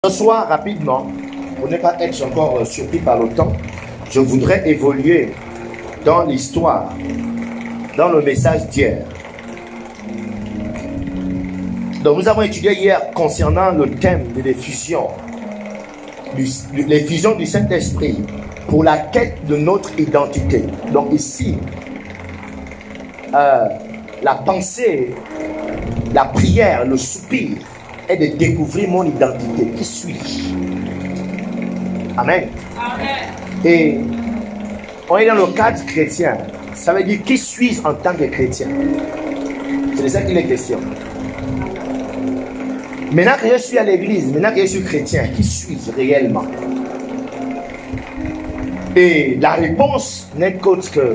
Ce soir, rapidement, pour ne pas être encore surpris par le temps, je voudrais évoluer dans l'histoire, dans le message d'hier. Donc nous avons étudié hier concernant le thème de l'effusion, l'effusion du Saint-Esprit pour la quête de notre identité. Donc ici, la pensée, la prière, le soupir est de découvrir mon identité. Qui suis-je? Amen. Amen. Et on est dans le cadre chrétien. Ça veut dire qui suis-je en tant que chrétien? C'est de ça qu'il est question. Maintenant que je suis à l'église, maintenant que je suis chrétien, qui suis-je réellement? Et la réponse n'est qu'autre que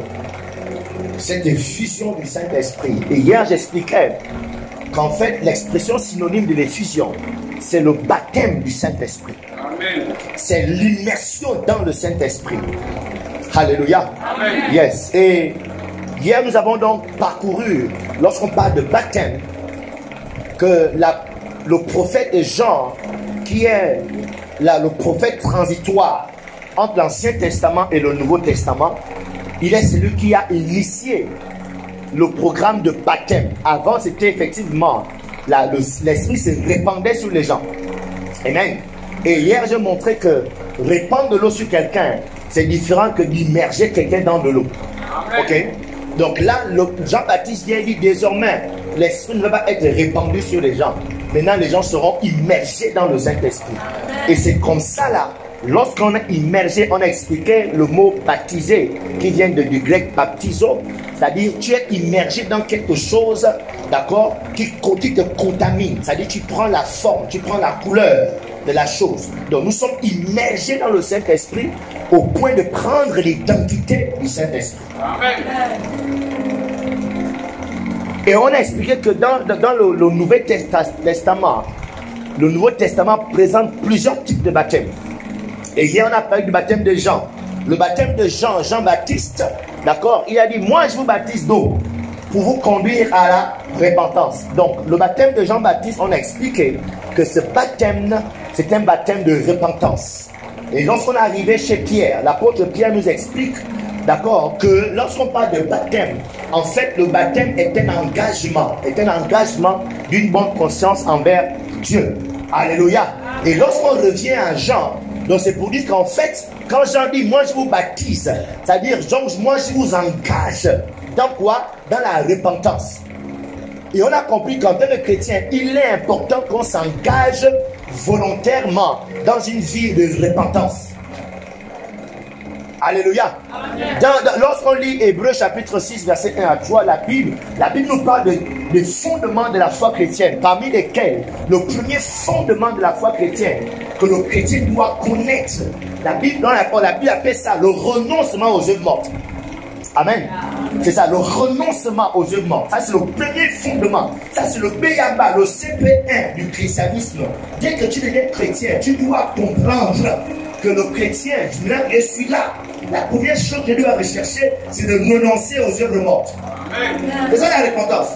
cette effusion du Saint-Esprit. Et hier, j'expliquais qu'en fait, l'expression synonyme de l'effusion, c'est le baptême du Saint-Esprit. C'est l'immersion dans le Saint-Esprit. Alléluia. Amen. Yes. Et hier, nous avons donc parcouru, lorsqu'on parle de baptême, que le prophète Jean, qui est le prophète transitoire entre l'Ancien Testament et le Nouveau Testament, il est celui qui a initié le programme de baptême. Avant, c'était effectivement l'Esprit se répandait sur les gens. Amen. Et hier, j'ai montré que répandre de l'eau sur quelqu'un, c'est différent que d'immerger quelqu'un dans de l'eau. Ok? Donc là, Jean-Baptiste vient dire désormais, l'Esprit ne va pas être répandu sur les gens. Maintenant, les gens seront immergés dans le Saint-Esprit. Et c'est comme ça là. Lorsqu'on est immergé, on a expliqué le mot baptisé qui vient du grec baptizo, c'est-à-dire tu es immergé dans quelque chose, d'accord, qui te contamine, c'est-à-dire tu prends la forme, tu prends la couleur de la chose. Donc nous sommes immergés dans le Saint-Esprit au point de prendre l'identité du Saint-Esprit. Amen. Et on a expliqué que dans le Nouveau Testament, le Nouveau Testament présente plusieurs types de baptêmes. Et hier, on a parlé du baptême de Jean. Le baptême de Jean, Jean-Baptiste, d'accord, il a dit, moi je vous baptise d'eau pour vous conduire à la repentance. Donc, le baptême de Jean-Baptiste, on a expliqué que ce baptême, c'est un baptême de repentance. Et lorsqu'on est arrivé chez Pierre, l'apôtre Pierre nous explique, d'accord, que lorsqu'on parle de baptême, en fait, le baptême est un engagement d'une bonne conscience envers Dieu. Alléluia. Et lorsqu'on revient à Jean, donc c'est pour dire qu'en fait, quand Jean dit, moi je vous baptise, c'est-à-dire, moi je vous engage. Dans quoi? Dans la repentance. Et on a compris qu'en tant que chrétien, il est important qu'on s'engage volontairement dans une vie de repentance. Alléluia. Lorsqu'on lit Hébreux chapitre 6, verset 1 à 3, la Bible nous parle des fondements de la foi chrétienne, parmi lesquels le premier fondement de la foi chrétienne que le chrétien doit connaître, la Bible appelle ça le renoncement aux œuvres mortes. Amen. C'est ça, le renoncement aux œuvres mortes. Ça, c'est le premier fondement. Ça, c'est le B.A.B.A., le CP1 du christianisme. Dès que tu deviens chrétien, tu dois comprendre que le chrétien, je suis là. La première chose que je dois rechercher, c'est de renoncer aux œuvres mortes. C'est ça la repentance.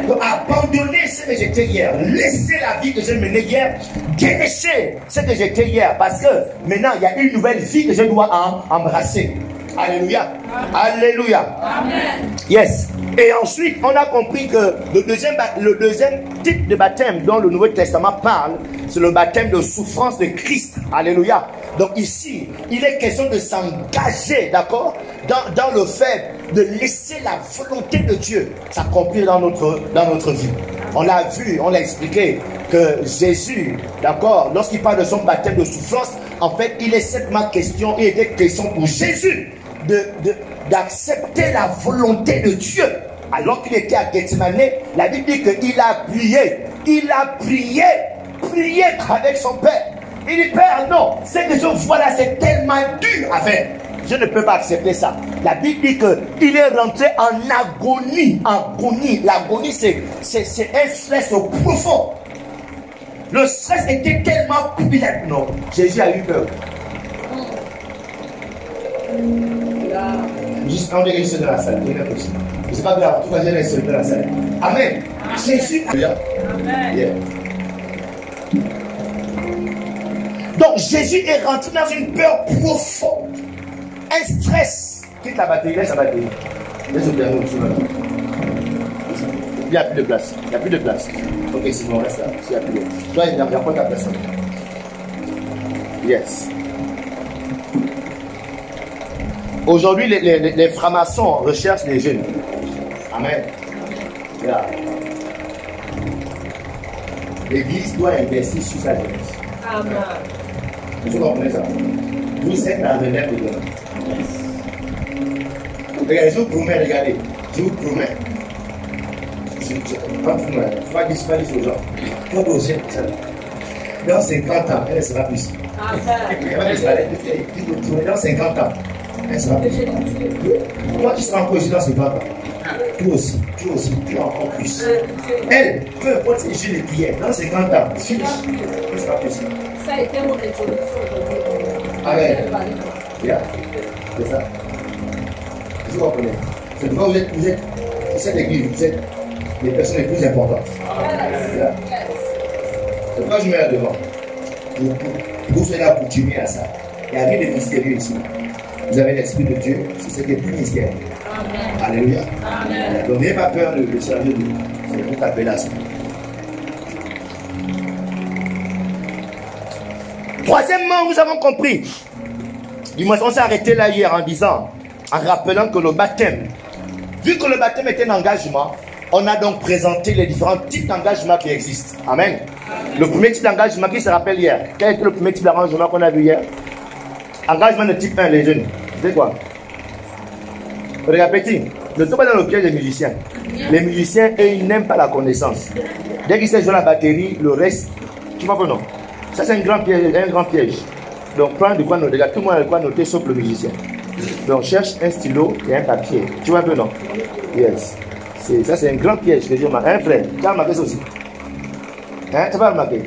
Donc, abandonner ce que j'étais hier, laisser la vie que j'ai menée hier, délaisser ce que j'étais hier, parce que maintenant, il y a une nouvelle vie que je dois embrasser. Alléluia. Alléluia. Amen. Yes. Et ensuite, on a compris que le deuxième type de baptême dont le Nouveau Testament parle, c'est le baptême de souffrance de Christ. Alléluia. Donc ici, il est question de s'engager, d'accord, dans le fait de laisser la volonté de Dieu s'accomplir dans notre vie. On l'a vu, on l'a expliqué que Jésus, d'accord, lorsqu'il parle de son baptême de souffrance, en fait, il était question pour Jésus d'accepter la volonté de Dieu. Alors qu'il était à Gethsemane, la Bible dit qu'il a prié avec son Père. Il dit, Père, non, ce que je vois là, c'est tellement dur avec. Je ne peux pas accepter ça. La Bible dit qu'il est rentré en agonie. L'agonie, c'est un stress profond. Le stress était tellement puissant. Non, Jésus a eu peur. Juste on est seul dans la salle. C'est pas grave, tout va bien seul dans la salle. Amen. Jésus. Amen. Yeah. Donc Jésus est rentré dans une peur profonde, un stress. Quitte la batterie, laisse la batterie. Laisse le piano aussi, voilà. Il n'y a plus de place. Il n'y a plus de place. Ok, c'est bon, reste là. Il n'y a plus de place. Toi, il n'y a pas ta personne. Yes. Aujourd'hui, les francs-maçons recherchent les jeunes. Amen. Yeah. L'Église doit investir sur sa jeunesse. Amen. Vous comprenez ça? Vous êtes la relève de demain. Regardez, je vous promets, regardez. Je vous promets. Quand tu vas dire aux gens, quand vous êtes dans 50 ans, elle sera plus. Dans 50 ans, elle sera plus. Toi, tu seras encore ici dans 50 ans. Toi aussi, tu es encore plus. Elle, peu importe si je les prières, dans 50 ans, elle sera plus. Ça a été mon introduction aujourd'hui. Amen. C'est ça. Je vous reconnais. C'est pourquoi vous êtes cette église, vous êtes les personnes les plus importantes. C'est pourquoi je mets là devant. Vous serez là pour tuer à ça. Il n'y a rien de mystérieux ici. Vous avez l'Esprit de Dieu, c'est ce qui est plus mystérieux. Alléluia. Donc n'ayez pas peur de servir Dieu. C'est tout appelé là. Troisièmement, nous avons compris. Du moins, on s'est arrêté là hier en disant, en rappelant que le baptême, vu que le baptême est un engagement, on a donc présenté les différents types d'engagement qui existent. Amen. Le premier type d'engagement qui se rappelle hier. Quel était le premier type d'engagement qu'on a vu hier? Engagement de type 1, les jeunes. C'est quoi? Regarde petit, ne tombe pas dans le piège des musiciens. Les musiciens, eux, ils n'aiment pas la connaissance. Dès qu'ils savent jouer la batterie, le reste, tu vois que non? Ça, c'est un grand piège. Donc, prends de quoi noter. Regarde, tout le monde a de quoi noter sauf le musicien. Donc, cherche un stylo et un papier. Tu vois que non? Yes. Ça, c'est un grand piège que j'ai remarqué. Hein, frère? Tu as remarqué ça aussi? Hein? Tu n'as pas remarqué?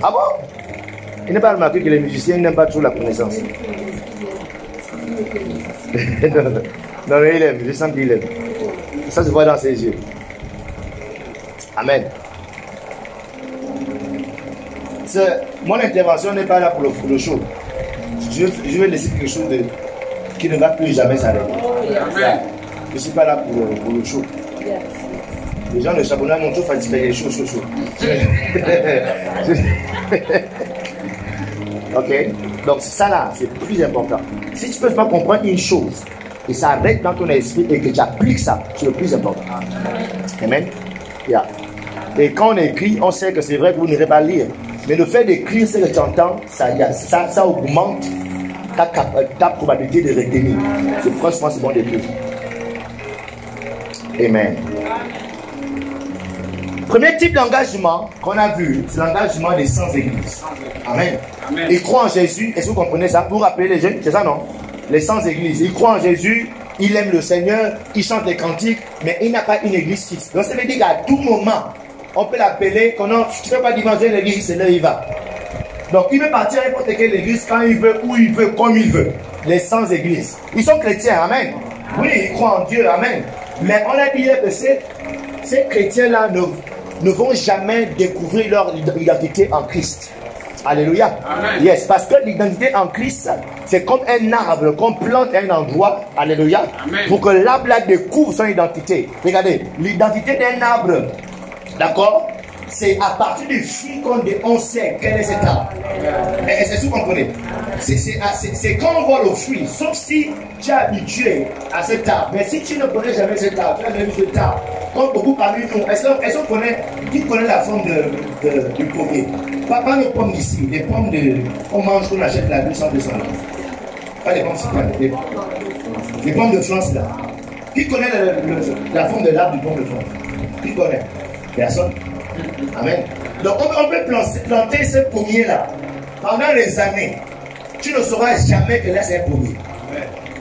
Ah bon? Il n'a pas remarqué que les musiciens n'aiment pas trop la connaissance. Non, mais il aime. Je sens qu'il aime. Ça se voit dans ses yeux. Amen. Mon intervention n'est pas là pour le show. Je vais laisser quelque chose qui ne va plus jamais s'arrêter. Je ne suis pas là pour le show. Les gens de Chabona m'ont toujours fatigué les shows. Ok? Donc ça là, c'est plus important. Si tu ne peux pas comprendre une chose, et ça arrête dans ton esprit et que tu appliques ça, c'est le plus important. Amen. Yeah. Et quand on écrit, on sait que c'est vrai que vous n'irez pas lire. Mais le fait d'écrire ce que tu entends, ça augmente ta probabilité de retenir. C'est franchement c'est bon d'écrire. Amen. Premier type d'engagement qu'on a vu, c'est l'engagement des sans-églises. Amen. Ils croient en Jésus. Est-ce que vous comprenez ça? Vous vous rappelez les jeunes? C'est ça, non? Les sans-églises. Ils croient en Jésus, ils aiment le Seigneur, ils chantent les cantiques, mais il n'a pas une église fixe. Donc ça veut dire qu'à tout moment, on peut l'appeler, tu ne peux pas dimensionner l'église, c'est là il va. Donc il peut partir à n'importe quelle église quand il veut, où il veut, comme il veut. Les sans-églises. Ils sont chrétiens, amen. Oui, ils croient en Dieu, amen. Mais on a dit que ces chrétiens-là ne vont jamais découvrir leur identité en Christ. Alléluia. Amen. Yes, parce que l'identité en Christ, c'est comme un arbre qu'on plante à un endroit. Alléluia. Amen. Pour que l'arbre découvre son identité. Regardez, l'identité d'un arbre, d'accord, c'est à partir du fruit qu'on sait quel est cet arbre. Est-ce que vous comprenez? C'est quand on voit le fruit, sauf si tu es habitué à cet arbre. Mais si tu ne connais jamais cet arbre, tu n'as jamais vu cet arbre. Comme beaucoup parmi nous, est-ce qu'on connaît, qui connaît la forme du pommier? Pas les pommes d'ici, les pommes qu'on mange, qu'on achète là, 200. Pas les pommes citronnes, les pommes de France là. Qui connaît la forme de l'arbre du pomme de France? Qui connaît? Personne. Amen. Donc on peut planter ce pommier là pendant des années. Tu ne sauras jamais que là c'est un pommier.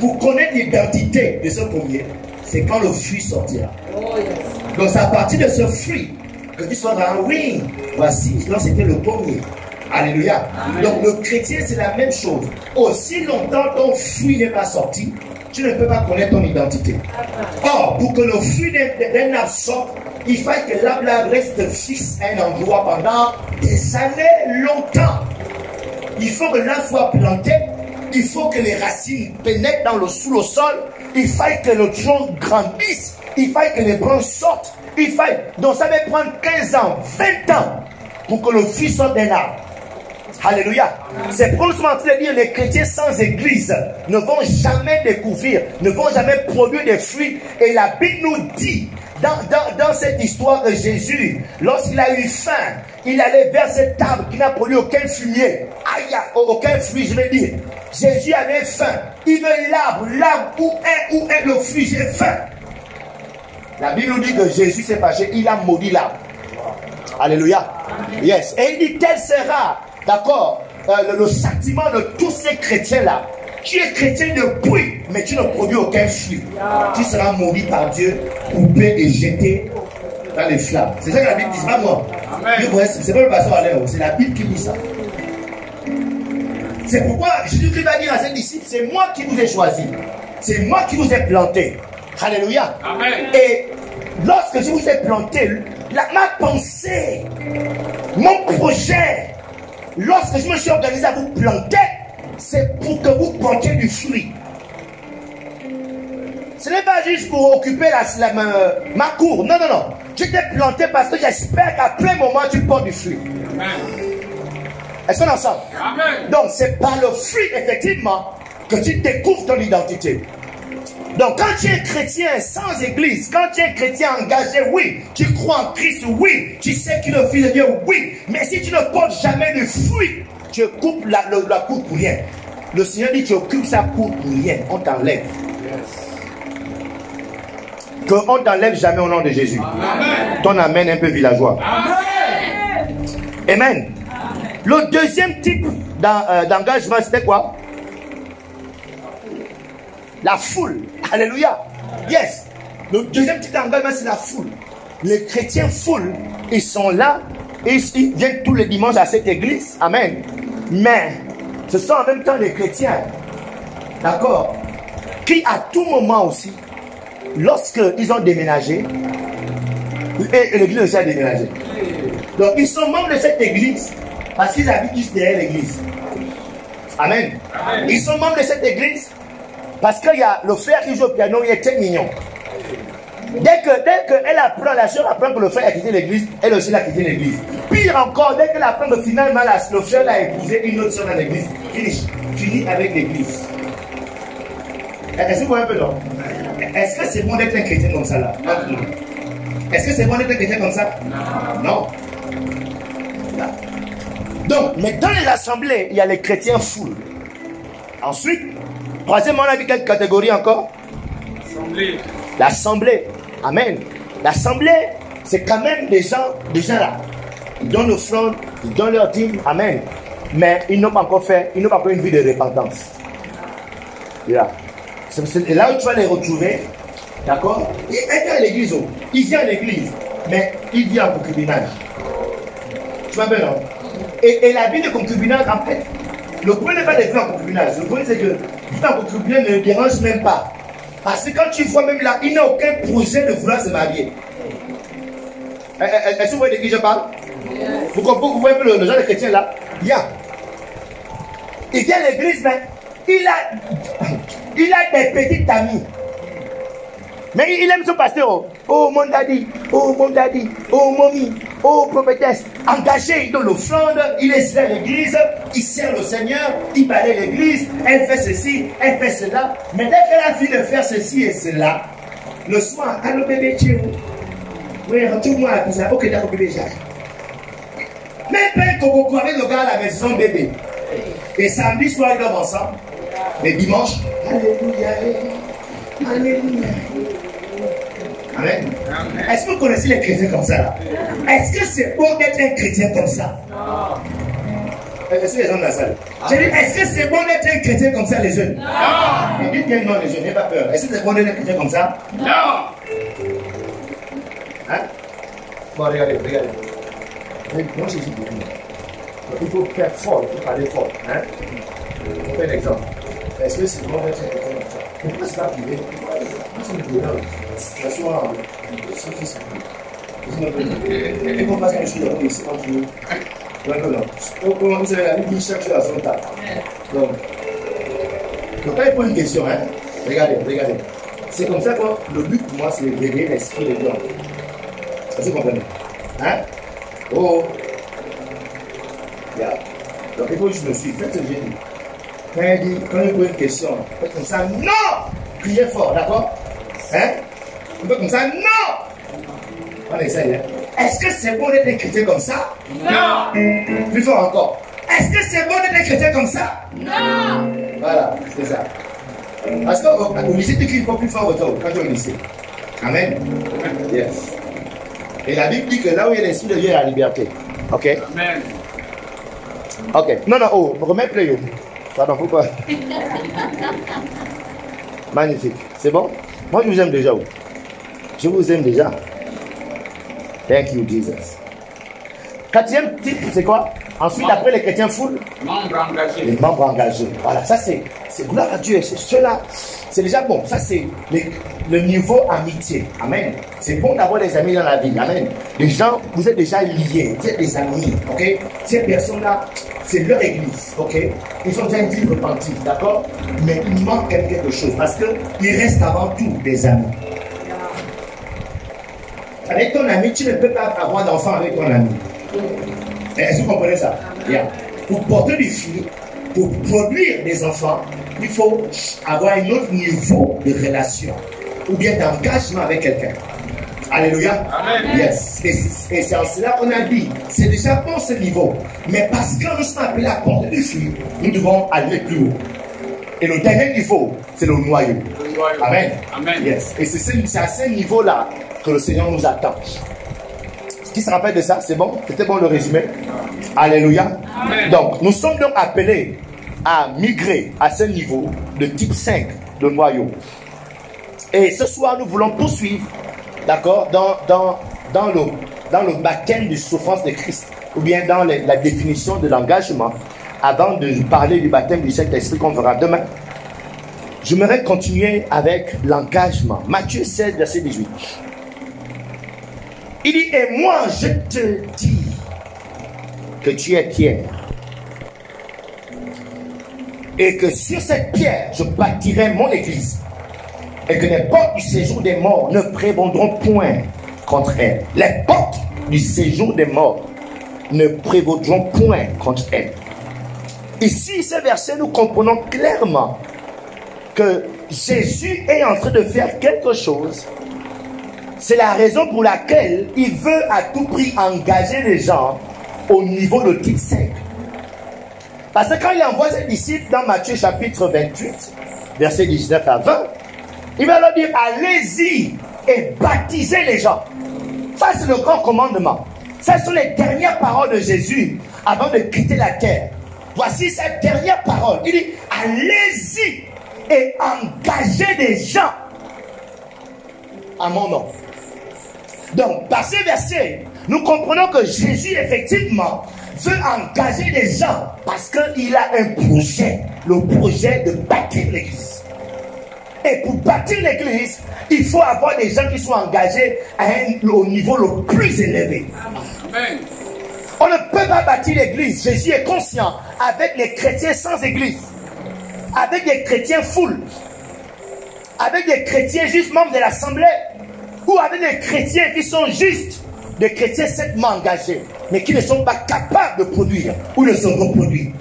Pour connaître l'identité de ce pommier, c'est quand le fruit sortira. Donc c'est à partir de ce fruit que tu sauras, oui, voici, là c'était le pommier. Alléluia. Amen. Donc le chrétien c'est la même chose. Aussi longtemps ton fruit n'est pas sorti, tu ne peux pas connaître ton identité. Or, pour que le fruit d'un arbre sorte, il faut que l'arbre reste fixe à un endroit pendant des années longtemps. Il faut que l'arbre soit planté. Il faut que les racines pénètrent sous le sol. Il faille que le tronc grandisse. Il faille que les branches sortent. Donc ça va prendre 15 ans, 20 ans pour que le fruit sorte d'un arbre. Alléluia. C'est pour ce de dire les chrétiens sans église ne vont jamais découvrir, ne vont jamais produire des fruits. Et la Bible nous dit, dans cette histoire de Jésus, lorsqu'il a eu faim, il allait vers cet arbre qui n'a produit aucun fumier. Aucun fruit, je vais dire. Jésus avait faim. Il veut l'arbre où est le fruit, j'ai faim. La Bible nous dit que Jésus s'est fâché, il a maudit l'arbre. Alléluia. Yes. Et il dit, tel sera, d'accord, le châtiment de tous ces chrétiens-là. Tu es chrétien depuis, mais tu ne produis aucun fruit. Tu seras maudit par Dieu, coupé et jeté dans les flammes. C'est ça que la Bible dit, pas moi. C'est pas le pasteur Alain, c'est la Bible qui dit ça. C'est pourquoi Jésus-Christ va dire à ses disciples, c'est moi qui vous ai choisi. C'est moi qui vous ai planté. Alléluia. Amen. Et lorsque je vous ai planté, ma pensée, mon projet, lorsque je me suis organisé à vous planter, c'est pour que vous portiez du fruit. Ce n'est pas juste pour occuper ma cour. Non, non, non. Je t'ai planté parce que j'espère qu'à plein moment, tu portes du fruit. Amen. Est-ce qu'on est ensemble? Amen. Donc, c'est par le fruit, effectivement, que tu découvres ton identité. Donc, quand tu es chrétien sans église, quand tu es chrétien engagé, oui, tu crois en Christ, oui, tu sais qu'il est le Fils de Dieu, oui, mais si tu ne portes jamais de fruit, tu coupes la cour pour rien. Le Seigneur dit, tu occupes sa cour pour rien, on t'enlève. Qu'on ne t'enlève jamais au nom de Jésus. Amen. Ton amen un peu villageois. Amen. Amen. Le deuxième type d'engagement, c'était quoi? La foule. Alléluia. Yes. Le deuxième type d'engagement, c'est la foule. Les chrétiens foule, ils sont là, et ils viennent tous les dimanches à cette église. Amen. Mais ce sont en même temps les chrétiens, d'accord, qui à tout moment aussi, lorsqu'ils ont déménagé, et l'église aussi a déménagé. Donc ils sont membres de cette église parce qu'ils habitent juste derrière l'église. Amen. Amen. Ils sont membres de cette église parce qu'il y a le frère qui joue au piano, il est très mignon. Dès qu'elle apprend, la soeur apprend que le frère a quitté l'église, elle aussi l'a quitté l'église. Pire encore, dès qu'elle apprend que finalement le frère l'a épousé une autre soeur dans l'église, fini avec l'église. Est-ce que vous voyez un peu non? Est-ce que c'est bon d'être un chrétien comme ça là? Non. Est-ce que c'est bon d'être un chrétien comme ça? Non. Non. Donc, mais dans les assemblées, il y a les chrétiens foules. Ensuite, troisièmement, on a vu quelle catégorie encore? L'assemblée. L'assemblée. Amen. L'assemblée, c'est quand même des gens là. Ils donnent l'offrande, ils donnent leur dîme. Amen. Mais ils n'ont pas encore fait, ils n'ont pas encore une vie de repentance. Là. C'est là où tu vas les retrouver. D'accord? Il est à l'église. Il vient à l'église. Mais il vient en concubinage. Tu vois bien, non? Et la vie de concubinage, en fait, le problème n'est pas de vivre en concubinage. Le problème, c'est que vivre en concubinage ne le dérange même pas. Parce que quand tu vois même là, il n'a aucun projet de vouloir se marier. Est-ce que vous voyez de qui je parle? Vous comprenez, vous voyez un peu le genre de chrétien là? Bien. Il vient à l'église, mais il a des petites amies. Mais il aime son pasteur. Oh mon daddy, oh mon daddy, oh mommy, oh prophétesse. Engagé dans l'offrande, il est à l'église, il sert le Seigneur, il balaye l'église, elle fait ceci, elle fait cela. Mais dès qu'elle a fini de faire ceci et cela, le soir, allô bébé, tu es où? Oui, retourne-moi à tout ça. Ok, d'accord, bébé, j'arrive. Même pas un coco avec le gars à la maison, bébé. Et samedi soir, ils dorment ensemble. Mais dimanche, alléluia, alléluia. Amen. Est-ce que vous connaissez les chrétiens comme ça là? Est-ce que c'est bon d'être un chrétien comme ça? Non. Est-ce que les gens dans la salle? J'ai dit, est-ce que c'est bon d'être un chrétien comme ça, les jeunes? Non. Et dites bien non, les jeunes, n'ayez pas peur. Est-ce que c'est bon d'être un chrétien comme ça? Non. Hein? Bon, regardez. Moi, je dis beaucoup. Il faut faire fort, il faut parler fort. Hein? Je fais un exemple. Est-ce que c'est bon d'être un chrétien comme ça? Pourquoi c'est pas privé? C'est une problème. La soirée, c'est qui ça? Et qu'on passe à l'échelle de ici quand tu veux. Comment vous savez, la Bible dit chaque chose à son temps. Donc, quand il pose une question, hein, regardez. C'est comme ça que le but pour moi, c'est de réveiller l'esprit de Dieu. Est-ce que vous comprenez? Hein? Oh! Yeah. Donc, il faut que je me suis. Faites ce que j'ai dit. Quand il pose une question, faites comme ça, non! Criez fort, d'accord? Hein? On fait comme ça, non! On essaye, hein? Est-ce que c'est bon d'être chrétien comme ça? Non! Plus fort encore. Est-ce que c'est bon d'être chrétien comme ça? Non! Voilà, c'est ça. Parce qu'au lycée, tu cries pas plus fort quand tu es au lycée. Amen. Yes. Et la Bible dit que là où il y a l'esprit de Dieu, il y a la liberté. Ok? Amen. Ok. Non, oh, remets play. Pardon, pourquoi? Magnifique. C'est bon? Moi, je vous aime déjà. Je vous aime déjà. Thank you, Jesus. Quatrième type, c'est quoi? Ensuite, après les chrétiens full, Membres engagés. les membres engagés. Voilà, ça c'est gloire à Dieu. C'est cela. C'est déjà bon. Ça c'est le niveau amitié. Amen. C'est bon d'avoir des amis dans la vie. Amen. Les gens, vous êtes déjà liés. Vous êtes des amis. Ok? Ces personnes-là, c'est leur église. Ok? Ils sont déjà une vie repentie. D'accord? Mais il manque quelque chose. Parce qu'ils restent avant tout des amis. Avec ton ami, tu ne peux pas avoir d'enfant avec ton ami. Est-ce que vous comprenez ça? Yeah. Pour porter des fruits, pour produire des enfants, il faut avoir un autre niveau de relation ou bien d'engagement avec quelqu'un. Alléluia. Amen. Yes. Et c'est en cela qu'on a dit, c'est déjà bon ce niveau. Mais parce que nous sommes appelés à porter des fruits, nous devons aller plus haut. Et le dernier niveau, c'est le noyau. Amen. Amen. Yes. Et c'est à ce niveau-là que le Seigneur nous attend. Qui se rappelle de ça? C'est bon? C'était bon le résumé? Alléluia. Amen. Donc, nous sommes donc appelés à migrer à ce niveau de type 5 de noyau. Et ce soir, nous voulons poursuivre, d'accord, dans le baptême de souffrance de Christ, ou bien dans la définition de l'engagement, avant de parler du baptême du Saint-Esprit qu'on verra demain. J'aimerais continuer avec l'engagement. Matthieu 16, verset 18. Il dit, et moi je te dis que tu es Pierre, et que sur cette pierre je bâtirai mon église, et que les portes du séjour des morts ne prévaudront point contre elle. Les portes du séjour des morts ne prévaudront point contre elle. Ici, ce verset, nous comprenons clairement que Jésus est en train de faire quelque chose. C'est la raison pour laquelle il veut à tout prix engager les gens au niveau de type 5. Parce que quand il envoie ses disciples dans Matthieu chapitre 28, versets 19 à 20, il va leur dire, allez-y et baptisez les gens. Ça, c'est le grand commandement. Ce sont les dernières paroles de Jésus avant de quitter la terre. Voici sa dernière parole. Il dit, allez-y et engagez des gens à mon nom. Donc, par ces versets, nous comprenons que Jésus, effectivement, veut engager des gens parce qu'il a un projet, le projet de bâtir l'église. Et pour bâtir l'église, il faut avoir des gens qui sont engagés au niveau le plus élevé. Amen. On ne peut pas bâtir l'église. Jésus est conscient avec les chrétiens sans église, avec des chrétiens full, avec des chrétiens juste membres de l'assemblée, ou avec des chrétiens qui sont juste des chrétiens certainement engagés, mais qui ne sont pas capables de produire ou de se reproduire.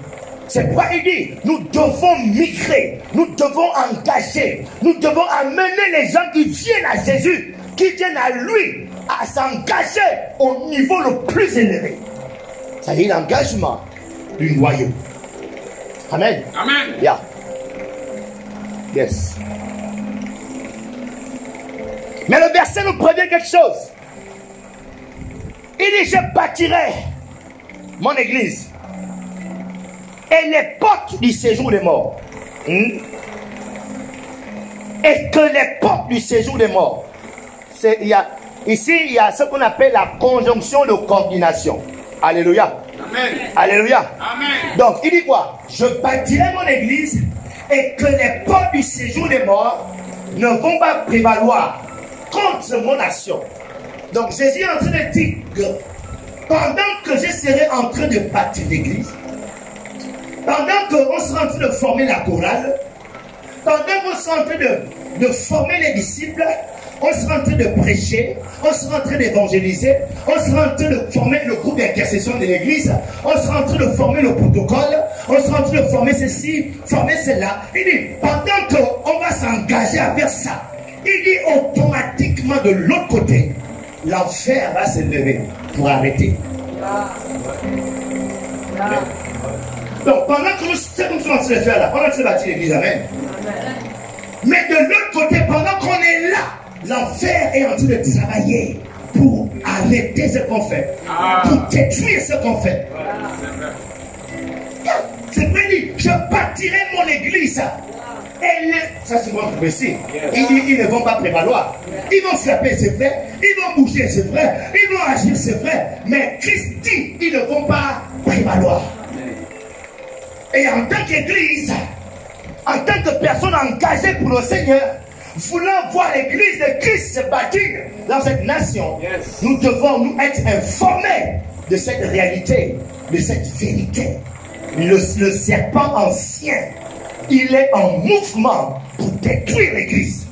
C'est pourquoi il dit, nous devons migrer, nous devons engager, nous devons amener les gens qui viennent à Jésus, qui viennent à lui, à s'engager au niveau le plus élevé. C'est l'engagement du noyau. Amen. Amen. Yeah. Yes. Mais le verset nous prévient quelque chose. Il dit, je bâtirai mon église et les portes du séjour des morts. Et que les portes du séjour des morts. Ici, il y a ce qu'on appelle la conjonction de coordination. Alléluia. Amen. Alléluia. Amen. Donc, il dit quoi? Je bâtirai mon église et que les portes du séjour des morts ne vont pas prévaloir contre mon nation. Donc, Jésus est en train de dire que pendant que je serai en train de bâtir l'église, pendant qu'on sera en train de former la chorale, pendant qu'on sera en train de former les disciples, on sera en train de prêcher, on sera en train d'évangéliser, on sera en train de former le groupe d'intercession de l'église, on sera en train de former le protocole, on sera en train de former ceci, former cela. Il dit, pendant qu'on va s'engager à faire ça, il dit automatiquement de l'autre côté, l'enfer va se lever pour arrêter. Donc pendant que nous sommes en train de faire là, on est en train de bâtir l'église, amen. Mais de l'autre côté, pendant qu'on est là, l'enfer est en train de travailler pour arrêter ce qu'on fait, pour détruire ce qu'on fait. C'est vrai, je bâtirai mon église. Ça c'est moi qui ils ne vont pas prévaloir. Ils vont frapper, c'est vrai. Ils vont bouger, c'est vrai. Ils vont agir, c'est vrai. Mais Christi, ils ne vont pas prévaloir. Et en tant qu'église, en tant que personne engagée pour le Seigneur, voulant voir l'église de Christ se bâtir dans cette nation, nous devons nous être informés de cette réalité, de cette vérité. Le serpent ancien, il est en mouvement pour détruire l'église.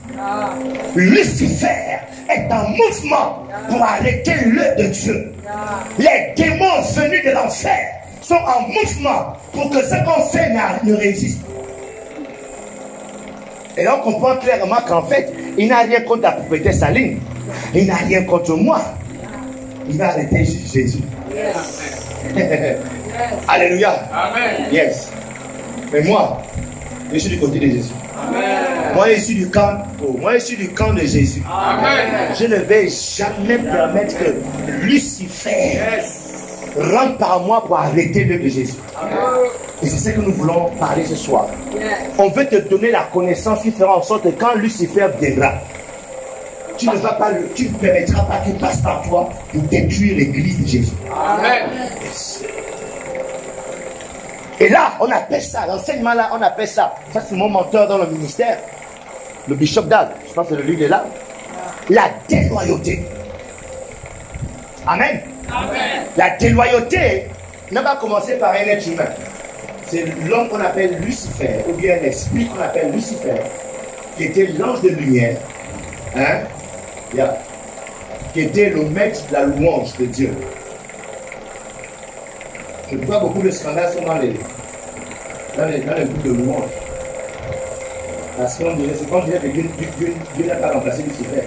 Lucifer est en mouvement pour arrêter l'œuvre de Dieu. Les démons venus de l'enfer sont en mouvement pour que ce qu'on fait ne résiste. Et là, on comprend clairement qu'en fait, il n'a rien contre la prophétesse Aline. Il n'a rien contre moi. Il va arrêter Jésus. Alléluia. Amen. Yes. Mais moi, je suis du côté de Jésus. Amen. Moi, je suis du camp. Moi, je suis du camp de Jésus. Amen. Je ne vais jamais permettre que Lucifer rentre par moi pour arrêter l'œuvre de Jésus. Amen. Et c'est ce que nous voulons parler ce soir. On veut te donner la connaissance qui fera en sorte que quand Lucifer viendra, tu ne permettras pas qu'il passe par toi pour détruire l'église de Jésus. Amen. Et là, on appelle ça, l'enseignement là, on appelle ça. Ça, c'est mon mentor dans le ministère, le bishop Dag. Je pense que c'est le livre de là. La déloyauté. Amen. Amen. La déloyauté n'a pas commencé par un être humain. C'est l'homme qu'on appelle Lucifer, ou bien l'esprit qu'on appelle Lucifer, qui était l'ange de lumière, hein? Yeah. Qui était le maître de la louange de Dieu. Je vois beaucoup de scandales sont dans les groupes de louange. Parce qu'on dirait, c'est qu'on dirait que Dieu n'a pas remplacé Lucifer.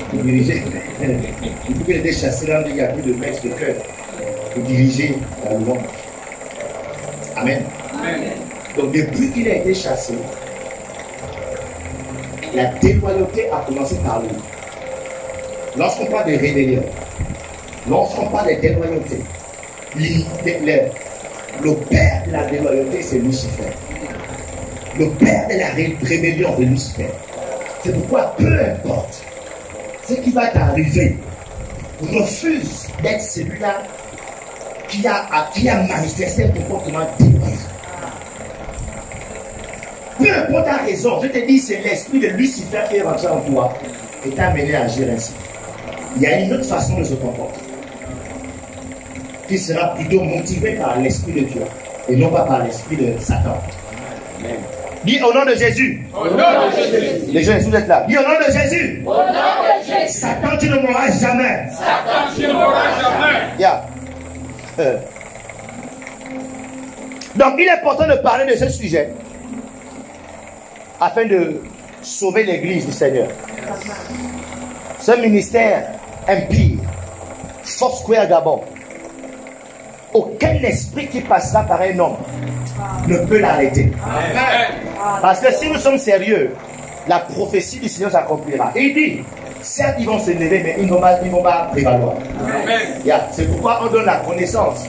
Pour diriger. Depuis qu'il était chassé là, il n'y a plus de maître de cœur pour diriger la louange. Amen. Amen. Donc depuis qu'il a été chassé, la déloyauté a commencé par lui. Lorsqu'on parle de rébellion, lorsqu'on parle de déloyauté, le père de la déloyauté, c'est Lucifer. Le père de la rébellion, c'est Lucifer. C'est pourquoi, peu importe ce qui va t'arriver, refuse d'être celui-là qui a manifesté un comportement déloyal. Peu importe ta raison, je te dis, c'est l'esprit de Lucifer qui est rentré en toi et t'a amené à agir ainsi. Il y a une autre façon de se comporter qui sera plutôt motivée par l'esprit de Dieu et non pas par l'esprit de Satan. Amen. Dis au nom de Jésus. Au nom de Jésus. Les jeunes, vous êtes là. Dis au nom de Jésus. Au nom de Jésus. Satan, tu ne mourras jamais. Satan, tu ne mourras jamais. Yeah. Donc, il est important de parler de ce sujet afin de sauver l'église du Seigneur. Ce ministère impie, Foursquare Gabon, aucun esprit qui passera par un homme ne peut l'arrêter. Parce que si nous sommes sérieux, la prophétie du Seigneur s'accomplira. Et il dit, certes ils vont se lever, mais ils ne vont pas prévaloir. Yeah. C'est pourquoi on donne la connaissance.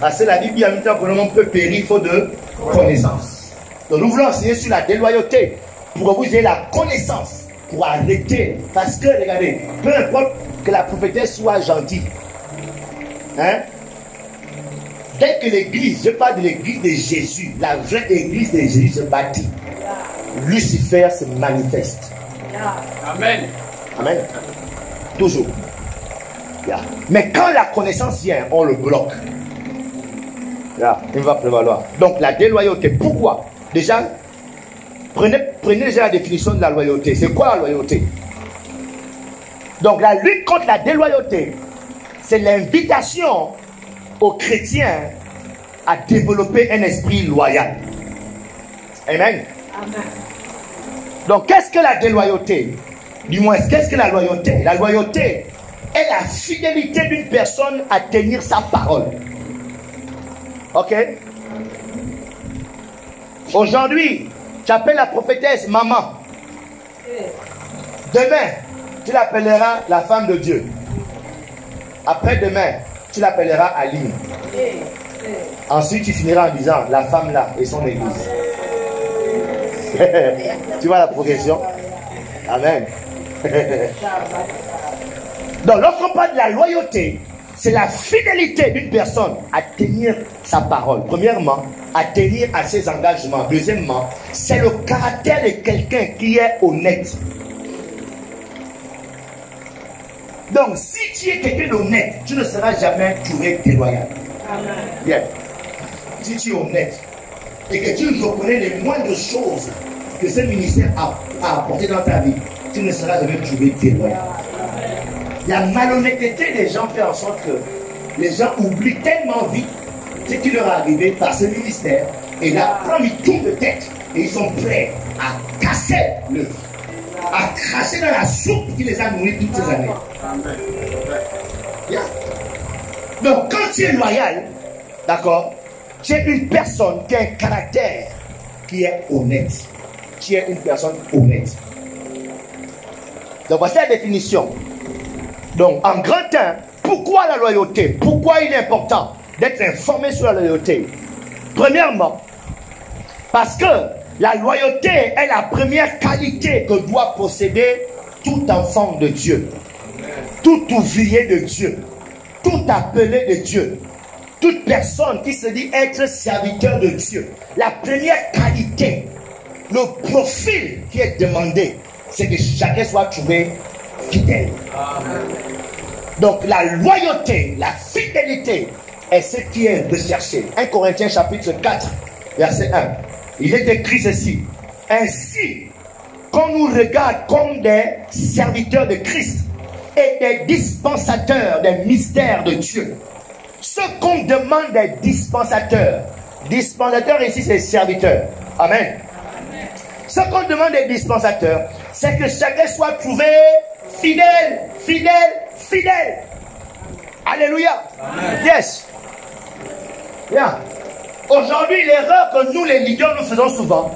Parce que la Bible dit en même temps que l'homme peut périr faute de connaissance. Donc nous voulons enseigner sur la déloyauté pour que vous ayez la connaissance pour arrêter. Parce que, regardez, peu importe que la prophétesse soit gentille, hein, dès que l'église, je parle de l'église de Jésus, la vraie église de Jésus se bâtit, Lucifer se manifeste. Amen. Amen. Toujours. Yeah. Mais quand la connaissance vient, on le bloque. Yeah. Il va prévaloir. Donc la déloyauté, pourquoi? Déjà, prenez déjà la définition de la loyauté. C'est quoi la loyauté? Donc la lutte contre la déloyauté, c'est l'invitation aux chrétiens à développer un esprit loyal. Amen. Amen. Donc qu'est-ce que la déloyauté? Du moins, qu'est-ce que la loyauté? La loyauté est la fidélité d'une personne à tenir sa parole. Ok? Aujourd'hui, tu appelles la prophétesse maman. Demain, tu l'appelleras la femme de Dieu. Après-demain, tu l'appelleras Aline. Ensuite, tu finiras en disant la femme là et son église. Tu vois la progression? Amen. Donc, lorsqu'on parle de la loyauté, c'est la fidélité d'une personne à tenir sa parole. Premièrement, à tenir à ses engagements. Deuxièmement, c'est le caractère de quelqu'un qui est honnête. Donc, si tu es quelqu'un d'honnête, tu ne seras jamais trouvé déloyal. Bien. Si tu es honnête et que tu reconnais les moindres choses que ce ministère a apporté dans ta vie, tu ne seras jamais trouvé déloyal. La malhonnêteté des gens fait en sorte que les gens oublient tellement vite ce qui leur est arrivé par ce ministère. Et là, quand ils tournent de tête et ils sont prêts à casser le vie, à cracher dans la soupe qui les a nourris toutes ces années. Yeah. Donc, quand tu es loyal, d'accord, tu es une personne qui a un caractère qui est honnête. Tu es une personne honnête. Donc, voici la définition. Donc, en grand 1, pourquoi la loyauté? Pourquoi il est important d'être informé sur la loyauté? Premièrement, parce que la loyauté est la première qualité que doit posséder tout enfant de Dieu, tout ouvrier de Dieu, tout appelé de Dieu, toute personne qui se dit être serviteur de Dieu. La première qualité, le profil qui est demandé, c'est que chacun soit trouvé fidèle. Donc la loyauté, la fidélité est ce qui est recherché. 1 Corinthiens chapitre 4, verset 1. Il est écrit ceci. Ainsi, qu'on nous regarde comme des serviteurs de Christ et des dispensateurs des mystères de Dieu. Ce qu'on demande des dispensateurs. Dispensateurs ici, c'est serviteurs. Amen. Ce qu'on demande des dispensateurs, c'est que chacun soit trouvé fidèle, fidèle, fidèle. Alléluia. Amen. Yes. Bien. Aujourd'hui, l'erreur que nous, les leaders, nous faisons souvent,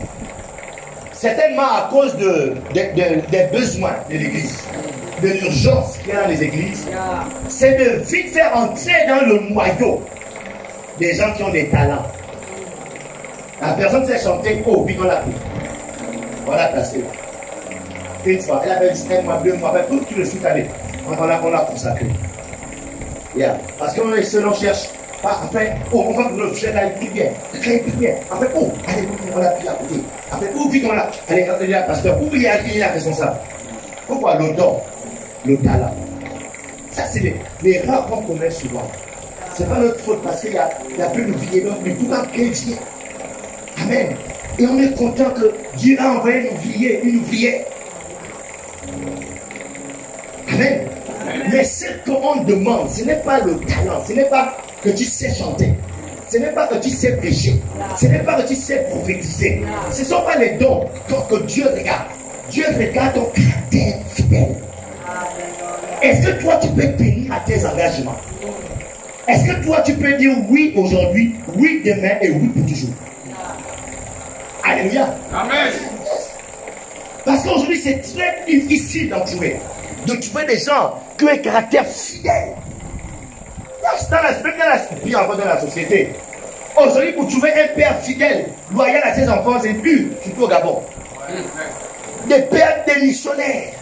certainement à cause des besoins de l'église, de l'urgence qu'il y a dans les églises, c'est de vite faire entrer dans le noyau des gens qui ont des talents. La personne s'est chantée, oh, puis on l'a pris. On l'a placé là. Une fois, elle avait juste un mois, 2 mois, mais tout le suite année, on l'a consacré. Yeah. Parce qu'on cherche. Après, oh, on va nous faire la prière. Après, oh, allez, on l'a pris à côté. Après, oh, vite, on l'a. Allez, quand il a pasteur, où il est la responsable. Pourquoi le don, le talent? Ça, c'est l'erreur qu'on commet souvent. Ce n'est pas notre faute parce qu'il y a plus de vie, mais tout va bien Dieu. Amen. Et on est content que Dieu a envoyé une ouvrière. Amen. Mais ce qu'on demande, ce n'est pas le talent, ce n'est pas que tu sais chanter, ce n'est pas que tu sais prêcher, ce n'est pas que tu sais prophétiser. Ce ne sont pas les dons que Dieu regarde. Dieu regarde ton caractère fidèle. Est-ce que toi tu peux tenir à tes engagements? Est-ce que toi tu peux dire oui aujourd'hui, oui demain et oui pour toujours? Alléluia. Amen. Parce qu'aujourd'hui c'est très difficile de trouver des gens qui ont un caractère fidèle. Dans la société. Aujourd'hui, pour trouver un père fidèle, loyal à ses enfants, c'est plus, surtout au Gabon. Des pères démissionnaires.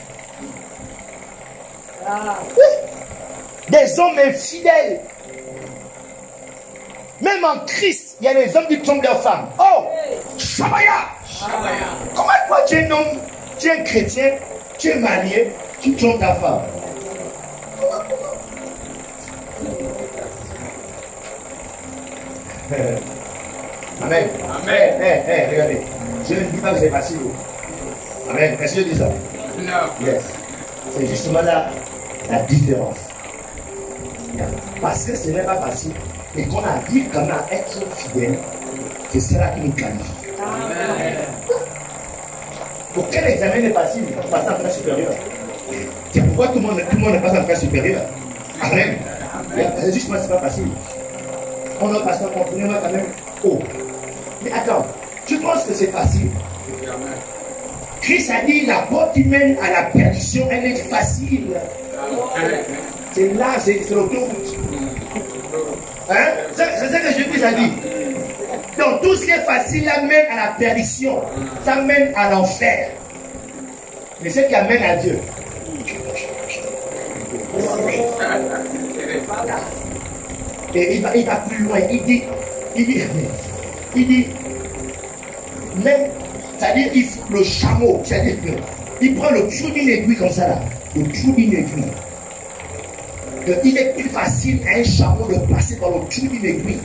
Des hommes infidèles. Même en Christ, il y a des hommes qui trompent leurs femmes. Oh, Shabaya. Comment toi, tu es un homme, tu es un chrétien, tu es marié, tu trompes ta femme? Amen. Amen. Regardez. Je ne dis pas que c'est facile. Amen. Est-ce que je dis ça? Non. Yes. C'est justement là la différence. Parce que ce n'est pas facile et qu'on arrive quand même à être fidèle, c'est cela qui nous qualifie. Amen. Aucun examen n'est facile pour passer en classe supérieure. C'est pourquoi tout le monde passe en classe supérieure. Amen. Justement, c'est pas facile. On a passé en comprenant quand même. Oh. Mais attends, tu penses que c'est facile? Christ a dit la porte qui mène à la perdition, elle est facile. C'est là, c'est l'autoroute. Hein? C'est ce que Jésus a dit. Donc tout ce qui est facile là mène à la perdition. Ça mène à l'enfer. Mais ce qui amène à Dieu. Et il va plus loin. Il dit, même, c'est-à-dire le chameau, c'est-à-dire qu'il prend le trou d'une aiguille comme ça là, le trou d'une aiguille. Il est plus facile à un chameau de passer dans le trou d'une aiguille.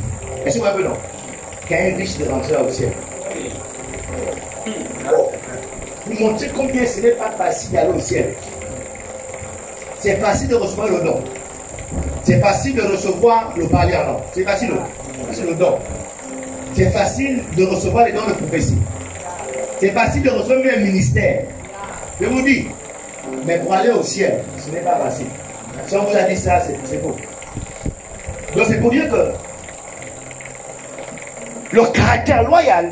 Est-ce que vous voyez non? Qu'à un riche de rentrer au ciel. Vous montrez combien ce n'est pas facile d'aller au ciel. C'est facile de recevoir le don. C'est facile de recevoir le parler en langue. C'est facile, c'est le don. C'est facile de recevoir les dons de prophétie. C'est facile de recevoir même un ministère. Je vous dis, mais pour aller au ciel, ce n'est pas facile. Si on vous a dit ça, c'est faux. Donc c'est pour dire que le caractère loyal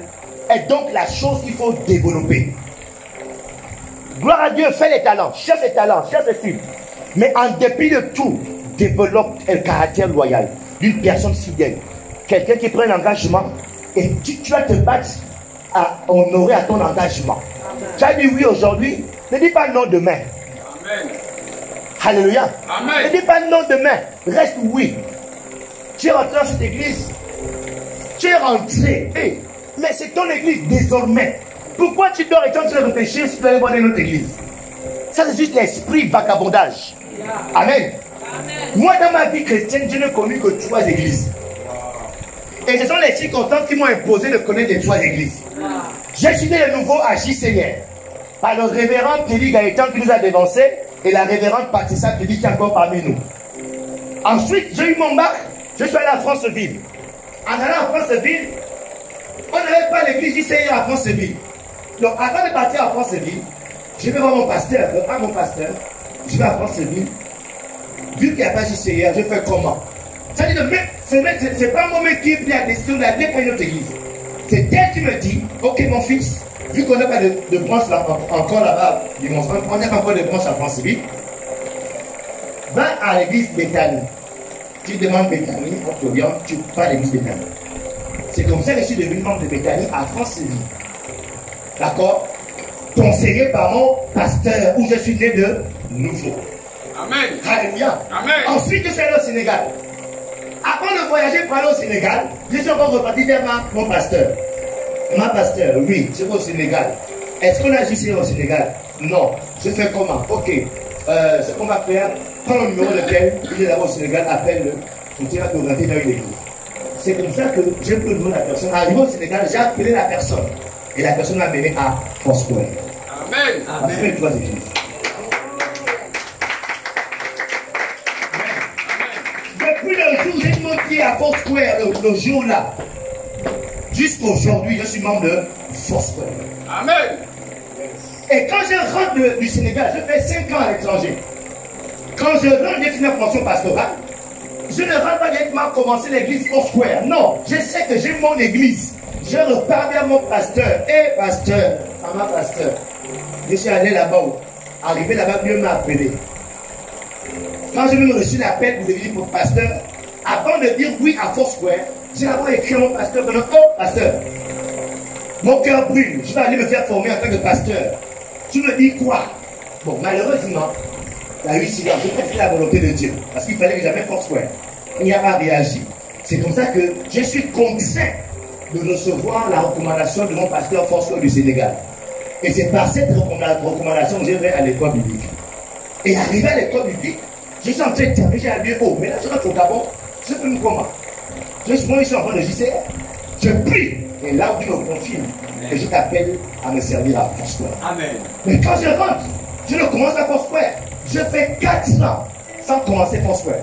est donc la chose qu'il faut développer. Gloire à Dieu, fais les talents, cherche les cibles. Mais en dépit de tout, développe un caractère loyal d'une personne fidèle. Quelqu'un qui prend un engagement et tu vas te battre à honorer à ton engagement. Tu as dit oui aujourd'hui, ne dis pas non demain. Amen. Alléluia. Amen. Ne dis pas non demain, reste oui. Tu es rentré dans cette église. Tu es rentré. Hey, mais c'est ton église désormais. Pourquoi tu dors et tu es en train de réfléchir si tu vas voir une autre église? Ça c'est juste l'esprit vagabondage. Amen. Moi dans ma vie chrétienne, je n'ai connu que 3 églises. Et ce sont les circonstances qui m'ont imposé de connaître les 3 églises. J'ai suivi de nouveau à JCR par le révérend Kelly Gaëtan qui nous a dévancé et la révérende Patricia Kelly qui est encore parmi nous. Ensuite, j'ai eu mon bac, je suis allé à Franceville. En allant à Franceville, on n'avait pas l'église JCR à Franceville. Donc avant de partir à Franceville, je vais voir mon pasteur. Je vais à Franceville. Vu qu'il n'y a pas JCR, je fais comment? Ça dit c'est pas moi qui ai pris la décision d'aller à une autre église. C'est elle qui me dit, ok mon fils, vu qu'on n'a pas de branche là, encore là-bas, on n'a pas encore de branche à Franceville, va à l'église Bethany. Tu demandes Bethany, on t'oriente, tu vas à l'église Bethany. C'est comme ça que je suis devenu membre de Bethany à Franceville. D'accord? Conseillé par mon pasteur, où je suis né de nouveau. Amen. Alléluia. Amen. Ensuite, je suis allé au Sénégal. Avant de voyager pour aller au Sénégal, je suis encore reparti vers mon pasteur. Ma pasteur, oui, je vais au Sénégal. Est-ce qu'on a juste au Sénégal? Non. Je fais comment? Ok. Ce qu'on va faire, prends le numéro de tel, il est là-bas au Sénégal, appelle-le. Je vais t'orienter dans une église. C'est comme ça que j'ai pris le nom de la personne. Arrivé au Sénégal, j'ai appelé la personne. Et la personne m'a mené à Foursquare. Amen. Parce que 3 églises. Depuis le jour où j'ai monté à Foursquare, le jour-là, jusqu'à aujourd'hui, je suis membre de Foursquare. Amen. Et quand je rentre du Sénégal, je fais 5 ans à l'étranger. Quand je rentre, j'ai fini la formation pastorale. Je ne rentre pas directement commencer l'église Foursquare. Non, je sais que j'ai mon église. Je repars vers mon pasteur. Hé pasteur, maman pasteur, je suis allé là-bas. Arrivé là-bas, Dieu m'a appelé. Quand j'ai même reçu l'appel pour devenir mon pasteur, avant de dire oui à Foursquare, j'ai d'abord écrit à mon pasteur, oh pasteur, mon cœur brûle, je vais aller me faire former en tant que pasteur. Tu me dis quoi? Bon, malheureusement, la réussite, je crois que c'est la volonté de Dieu. Parce qu'il fallait que j'avais Foursquare. Il n'y a pas réagi. C'est comme ça que je suis contraint de recevoir la recommandation de mon pasteur Foursquare du Sénégal. Et c'est par cette recommandation que je vais à l'école biblique. Et arrivé à l'école biblique, je suis en train de terminer, j'ai dit, oh, mais là je rentre au Gabon, je fais comment? Je suis ici en train de JCR. Je prie. Et là où Dieu me confirme que je t'appelle à me servir à Foursquare. Amen. Mais quand je rentre, je ne commence à Foursquare. Je fais 4 ans sans commencer Foursquare.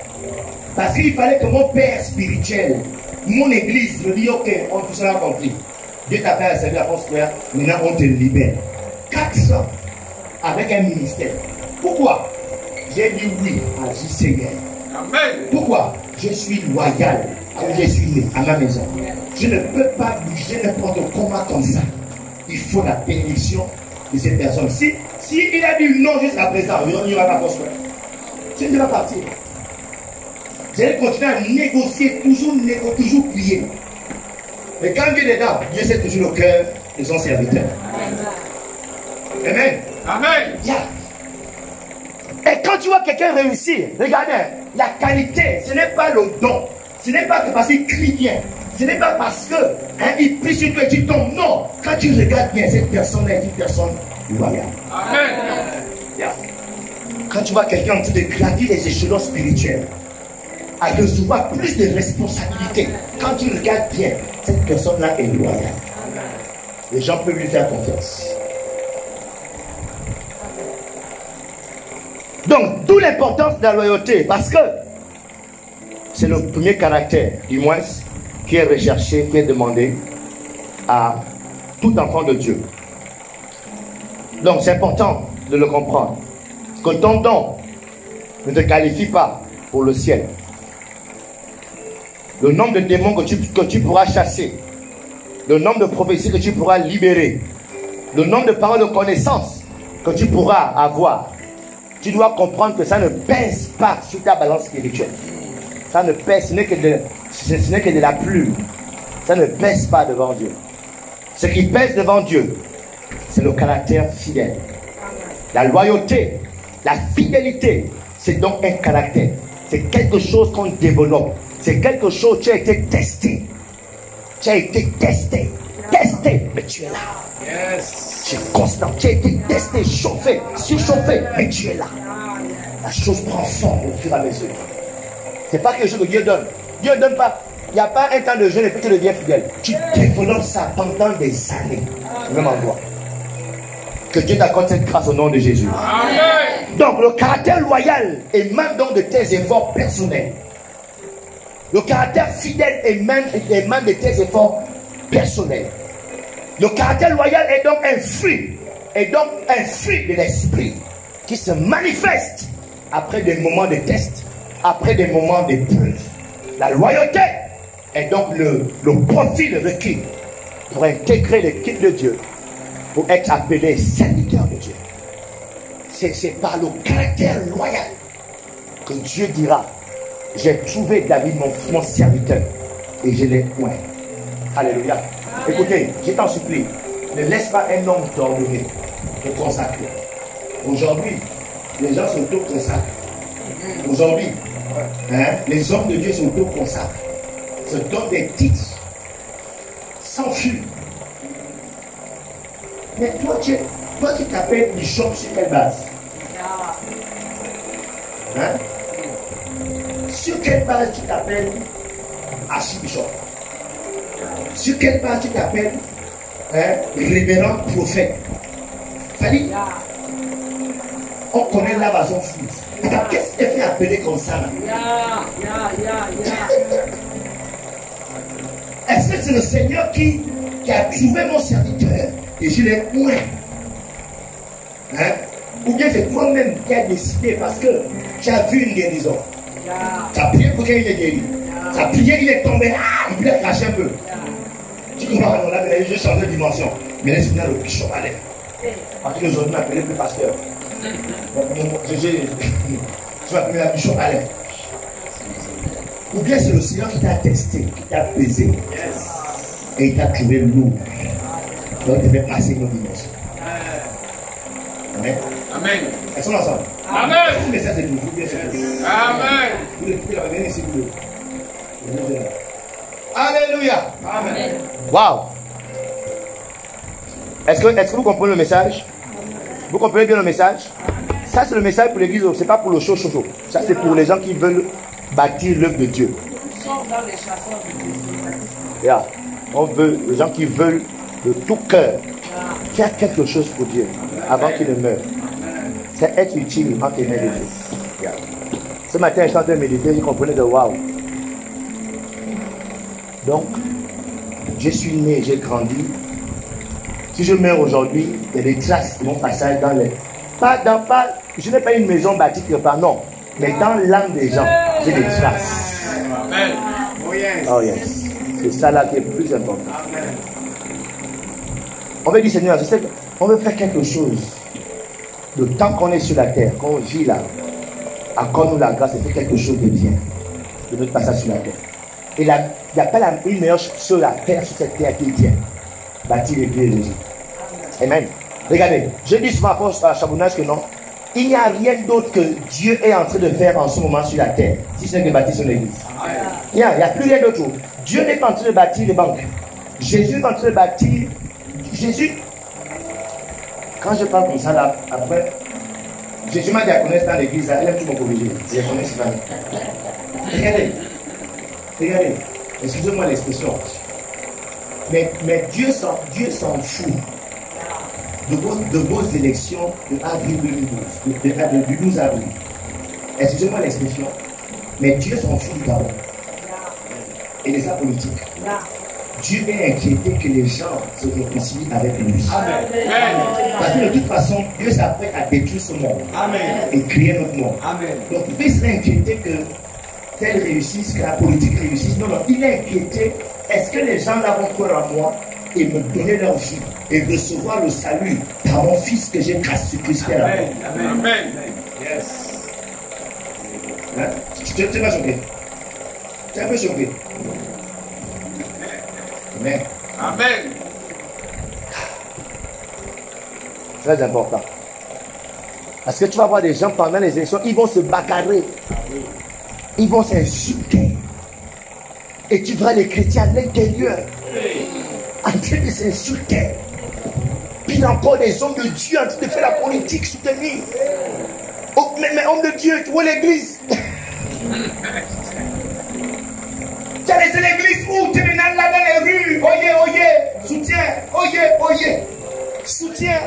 Parce qu'il fallait que mon père spirituel, mon église me dise, ok, on tout cela compris. Dieu t'appelle à servir à Foursquare, maintenant on te libère. 4 ans avec un ministère. Pourquoi? J'ai dit oui à JCR. Amen. Pourquoi? Je suis loyal à où je suis né, à ma maison. Je ne peux pas bouger n'importe comment comme ça. Il faut la bénédiction de cette personne. Si il a dit non jusqu'à présent, il n'y aura pas Foursquare. Je ne vais pas partir. Je vais continuer à négocier, toujours prier. Mais quand Dieu est dedans, Dieu sait toujours le cœur de son serviteur. Amen. Amen. Yeah. Et quand tu vois quelqu'un réussir, regardez, la qualité, ce n'est pas le don. Ce n'est pas que parce qu'il crie bien. Ce n'est pas parce qu'il prie sur toi et tu tombes. Non. Quand tu regardes bien, cette personne est une personne loyale. Amen. Yeah. Quand tu vois quelqu'un en train de gravir les échelons spirituels, à recevoir plus de responsabilités, quand tu regardes bien, cette personne-là est loyale. Les gens peuvent lui faire confiance. Donc, d'où l'importance de la loyauté, parce que c'est le premier caractère, du moins, qui est recherché, qui est demandé à tout enfant de Dieu. Donc, c'est important de le comprendre. Que ton don ne te qualifie pas pour le ciel. Le nombre de démons que tu pourras chasser, le nombre de prophéties que tu pourras libérer, le nombre de paroles de connaissance que tu pourras avoir, tu dois comprendre que ça ne pèse pas sur ta balance spirituelle. Ça ne pèse, ce n'est que de la plume. Ça ne pèse pas devant Dieu. Ce qui pèse devant Dieu, c'est le caractère fidèle. La loyauté, la fidélité, c'est donc un caractère. C'est quelque chose qu'on développe. C'est quelque chose, tu as été testé. Tu as été testé. Testé, mais tu es là. Yes. Tu es constant. Tu as été testé, chauffé, surchauffé, mais tu es là. La chose prend forme au fur et à mesure. C'est pas quelque chose que Dieu donne. Dieu ne donne pas. Il n'y a pas un temps de jeûne et puis tu deviens fidèle. Tu développes ça pendant des années. Même endroit. Que Dieu t'accorde cette grâce au nom de Jésus. Amen. Donc le caractère loyal émane donc de tes efforts personnels. Le caractère fidèle émane de tes efforts personnels. Le caractère loyal est donc un fruit de l'esprit qui se manifeste après des moments de test, après des moments d'épreuve. La loyauté est donc le profil requis pour intégrer l'équipe de Dieu, pour être appelé serviteur de Dieu. C'est par le caractère loyal que Dieu dira: j'ai trouvé David mon serviteur et je l'ai oint. Alléluia. Amen. Écoutez, je t'en supplie, ne laisse pas un homme t'ordonner, te consacrer. Aujourd'hui, les gens s'auto-consacrent. Aujourd'hui, les hommes de Dieu s'auto-consacrent, se donnent des titres, s'enfuient. Mais toi, tu t'appelles bishop sur quelle base? Sur quelle base tu t'appelles archibishop? Sur quelle base tu t'appelles révérend prophète? Fallait. On connaît la base son fils. Qu'est-ce qui fait appeler comme ça? Est-ce que c'est le Seigneur qui a trouvé mon serviteur et je l'ai oint? Ou bien c'est toi-même qui as décidé parce que tu as vu une guérison? Tu as prié pour qu'il ait guéri. Tu as prié, il est tombé, il a craché un peu. Tu comprends? On a je change de dimension. Mais laisse bien le bishop à l'air. Parce que aujourd'hui, je m'appelais plus pasteur. Je m'appelle la bishop à l'air. Ou bien c'est le Seigneur qui t'a testé, qui t'a pesé. Yes. Et il t'a trouvé lourd. Donc il devait passer une autre dimension. Amen. Amen. Elles sont ensemble. Amen. Mais ça c'est toujours bien. Amen. Vous l'écoutez la venez ici, vous. Alléluia. Amen. Waouh. Est-ce que vous comprenez le message? Vous comprenez bien le message? Ça c'est le message pour l'église, c'est pas pour le show. Ça c'est pour les gens qui veulent bâtir l'œuvre de Dieu. Yeah. On veut, les gens qui veulent de tout cœur faire quelque chose pour Dieu avant qu'il ne meure. C'est être utile entre les mains de Dieu. Yeah. Ce matin, je suis en train de méditer, je comprenais de waouh. Donc, je suis né, j'ai grandi. Si je meurs aujourd'hui, il y a des traces de mon passage dans les... je n'ai pas une maison bâtie quelque part, non. Mais dans l'âme des gens, j'ai des traces. Amen. Oh yes. Oh yes. C'est ça là qui est plus important. Amen. On veut dire, Seigneur, je sais qu'on veut faire quelque chose. Le temps qu'on est sur la terre, qu'on vit là, accorde-nous la grâce de faire quelque chose de bien de notre passage sur la terre. Et il n'y a pas une meilleure chose à faire sur cette terre qui vient. Bâtir l'église de Jésus. Amen. Regardez, je dis souvent à Chabounage que non, il n'y a rien d'autre que Dieu est en train de faire en ce moment sur la terre, si ce n'est que bâtir son église. Il n'y a plus rien d'autre. Dieu n'est pas en train de bâtir les banques. Jésus est en train de bâtir. Jésus, quand je parle comme ça là, après, Jésus m'a dit à connaître dans l'église, elle aime tout mon corriger. Je connais ce famille. Regardez, excusez-moi l'expression. Mais Dieu s'en fout de vos élections de avril 2012, du 12 avril. Excusez-moi l'expression, mais Dieu s'en fout du Gabon et des hommes politiques. Dieu est inquiété que les gens se réconcilient avec lui. Amen. Parce que de toute façon, Dieu s'apprête à détruire ce monde. Amen. Et créer notre monde. Amen. Donc il serait inquiété que tel réussisse, que la politique réussisse. Non, non, il est inquiété. Est-ce que les gens là vont croire en moi et me donner leur vie et recevoir le salut par mon fils que j'ai crucifié là-bas? Amen. Amen. Yes. Hein? Tu es pas choqué? Tu es un peu choqué? Amen. Amen. Très important. Parce que tu vas voir des gens pendant les élections, ils vont se bagarrer. Ils vont s'insulter. Et tu verras les chrétiens à l'intérieur en train de s'insulter. Puis il y a encore des hommes de Dieu en train de faire la politique soutenir. Oh, mais hommes de Dieu, tu vois l'église. Tu as laissé l'église où tu es là dans les rues. Oyez, oyez, soutien. Oyez, oyez, soutien.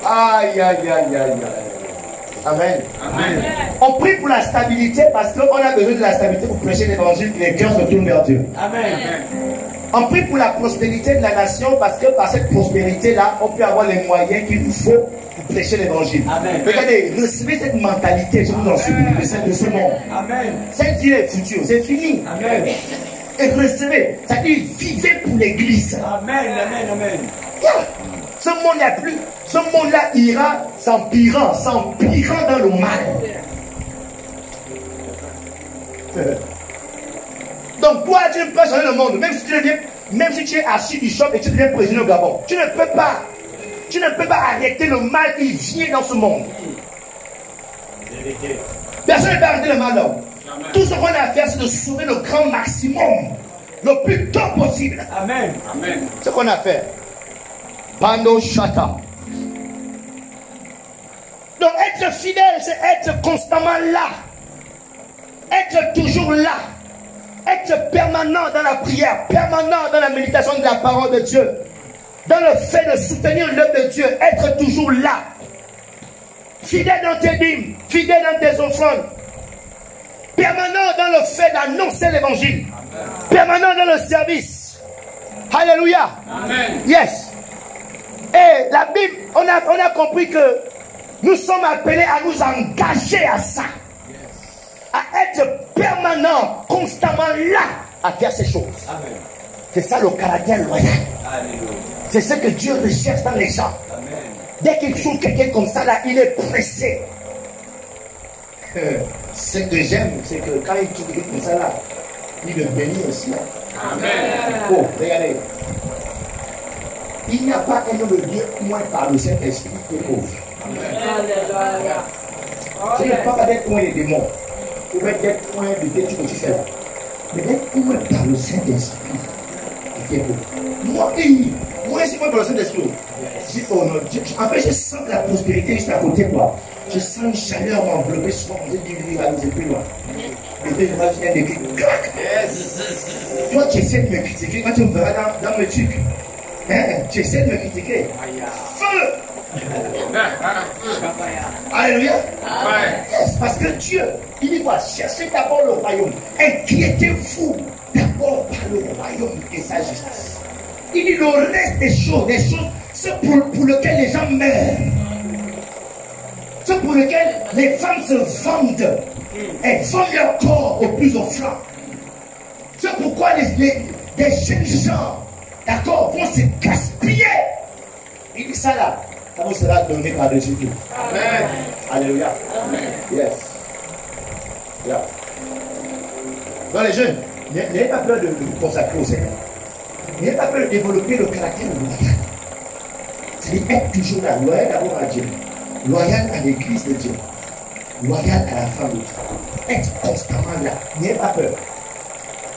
Aïe, aïe, aïe, aïe, aïe. Amen. Amen. On prie pour la stabilité parce qu'on a besoin de la stabilité pour prêcher l'évangile et les cœurs se tournent vers Dieu. Amen. On prie pour la prospérité de la nation parce que par cette prospérité-là, on peut avoir les moyens qu'il nous faut pour prêcher l'évangile. Regardez, recevez cette mentalité, je vous en supplie, de ce monde. Amen. Cette vie est future, c'est fini. Amen. Et recevez, c'est-à-dire vivez pour l'église. Amen, amen, amen. Yeah. Ce monde-là plus, ce monde-là ira s'empirant dans le mal. Donc toi, tu ne peux pas changer le monde, même si tu es archi du shop et tu deviens président au Gabon. Tu ne peux pas arrêter le mal qui vient dans ce monde. Personne ne peut arrêter le mal là. Tout ce qu'on a à faire, c'est de sauver le grand maximum, le plus tôt possible. Amen. Amen. Ce qu'on a à faire. Pando Shata. Donc être fidèle, c'est être constamment là. Être toujours là. Être permanent dans la prière, permanent dans la méditation de la parole de Dieu. Dans le fait de soutenir l'œuvre de Dieu, être toujours là. Fidèle dans tes dîmes, fidèle dans tes offrandes. Permanent dans le fait d'annoncer l'évangile. Permanent dans le service. Alléluia. Amen. Yes. Et la Bible, on a compris que nous sommes appelés à nous engager à ça. À être permanent, constamment là, à faire ces choses. C'est ça le caractère loyal. C'est ce que Dieu recherche dans les gens. Amen. Dès qu'il trouve quelqu'un comme ça, là, il est pressé. Ce que j'aime, c'est que quand il trouve quelqu'un comme ça, là, il le bénit aussi. Amen. Oh, regardez. Il n'y a pas un homme de Dieu moins par le Saint-Esprit que pauvre. Je ne parle pas d'être moins des démons. Ou d'être moins de Dieu, tu fais là. Mais d'être moins par le Saint-Esprit. Moi, c'est moi par le Saint-Esprit. En fait, je sens la prospérité juste à côté de toi. Je sens une chaleur m'envelopper souvent. Je dis, allez, plus loin. Et puis, moi, je viens de dire, crac. Toi, tu essaies de me critiquer. Quand tu me verras dans le truc, hein, tu essaies de me critiquer. Feu! Alléluia. Yes, parce que Dieu, il dit quoi? Cherchez d'abord le royaume. Inquiétez-vous d'abord par le royaume et sa justice. Il dit le reste des choses, c'est pour lequel les gens meurent. C'est pour lequel les femmes se vendent. Elles vendent leur corps au plus offrant. C'est pourquoi les jeunes gens, d'accord, vont se gaspiller. Il dit ça là, ça vous sera donné par Jésus. Amen. Alléluia. Amen. Yes. Yeah. Donc les jeunes, n'ayez pas peur de vous consacrer au Seigneur. N'ayez pas peur de développer le caractère loyal. C'est-à-dire être toujours là, loyal d'abord à Dieu, loyal à l'église de Dieu, loyal à la famille. Être constamment là. N'ayez pas peur.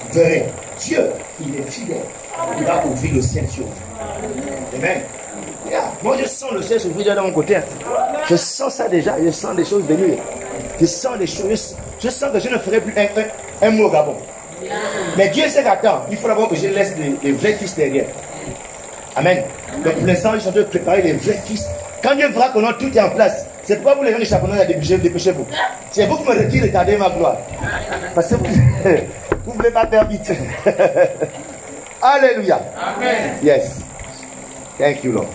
Vous verrez, Dieu, il est fidèle. Il va ouvrir le ciel sur vous. Amen. Yeah. Moi, je sens le ciel s'ouvrir de mon côté. Je sens ça déjà. Je sens des choses venir. Je sens des choses. Je sens que je ne ferai plus un mot au Gabon. Mais Dieu sait qu'attends, il faut d'abord que je laisse les vrais fils derrière. Amen. Donc pour l'instant, ils sont en train de préparer les vrais fils. Quand Dieu verra que tout est en place, c'est pas vous les gens de Chaponnet à dépêchez-vous. C'est vous qui me retirez, retardez ma gloire. Parce que vous ne voulez pas faire vite. Alléluia. Amen. Yes. Thank you, Lord.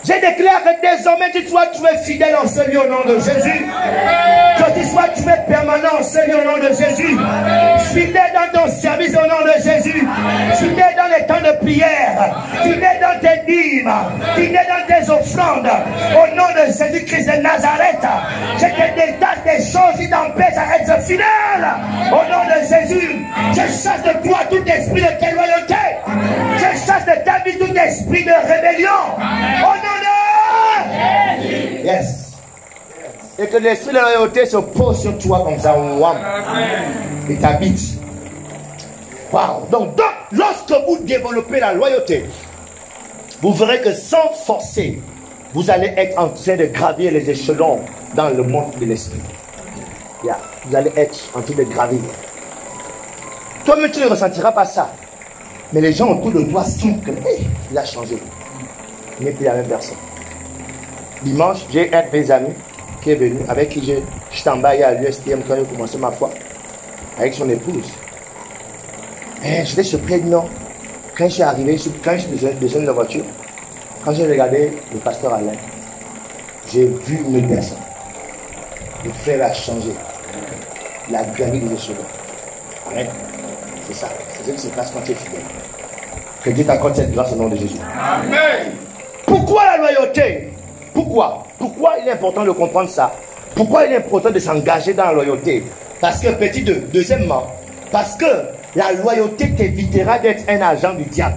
Je déclare que désormais tu sois fidèle en ce lieu au nom de Jésus. Que tu sois permanent en ce lieu au nom de Jésus. Fidèle dans ton service au nom de Jésus. Fidèle dans les temps de prière. Fidèle dans tes dîmes. Fidèle dans tes offrandes. Au nom de Jésus-Christ de Nazareth. Je te détache des choses qui t'empêchent à être fidèle. Au nom de Jésus. Je chasse de toi tout esprit de déloyauté. Je chasse de ta vie tout esprit de rébellion. Au nom de... Yes. Et que l'esprit de loyauté se pose sur toi comme ça. Et t'habite. Wow. Donc, lorsque vous développez la loyauté, vous verrez que sans forcer, vous allez être en train de gravir les échelons dans le monde de l'esprit. Yeah. Vous allez être en train de gravir. Toi-même, tu ne ressentiras pas ça. Mais les gens autour de toi sentent que il a changé. Il n'est plus la même personne. Dimanche, j'ai un de mes amis qui est venu, avec qui j'étais en bas à l'USTM quand j'ai commencé ma foi, avec son épouse. Et j'étais surpris, non. Quand je suis arrivé, quand je suis descendu de la voiture, quand j'ai regardé le pasteur Alain, j'ai vu une personne. Le frère a changé. Il a gravi des échelons. Amen. C'est ça. C'est ce qui se passe quand tu es fidèle. Que Dieu t'accorde cette grâce au nom de Jésus. Amen. Pourquoi la loyauté? Pourquoi il est important de comprendre ça? Pourquoi il est important de s'engager dans la loyauté? Parce que, petit 2, deuxièmement, parce que la loyauté t'évitera d'être un agent du diable.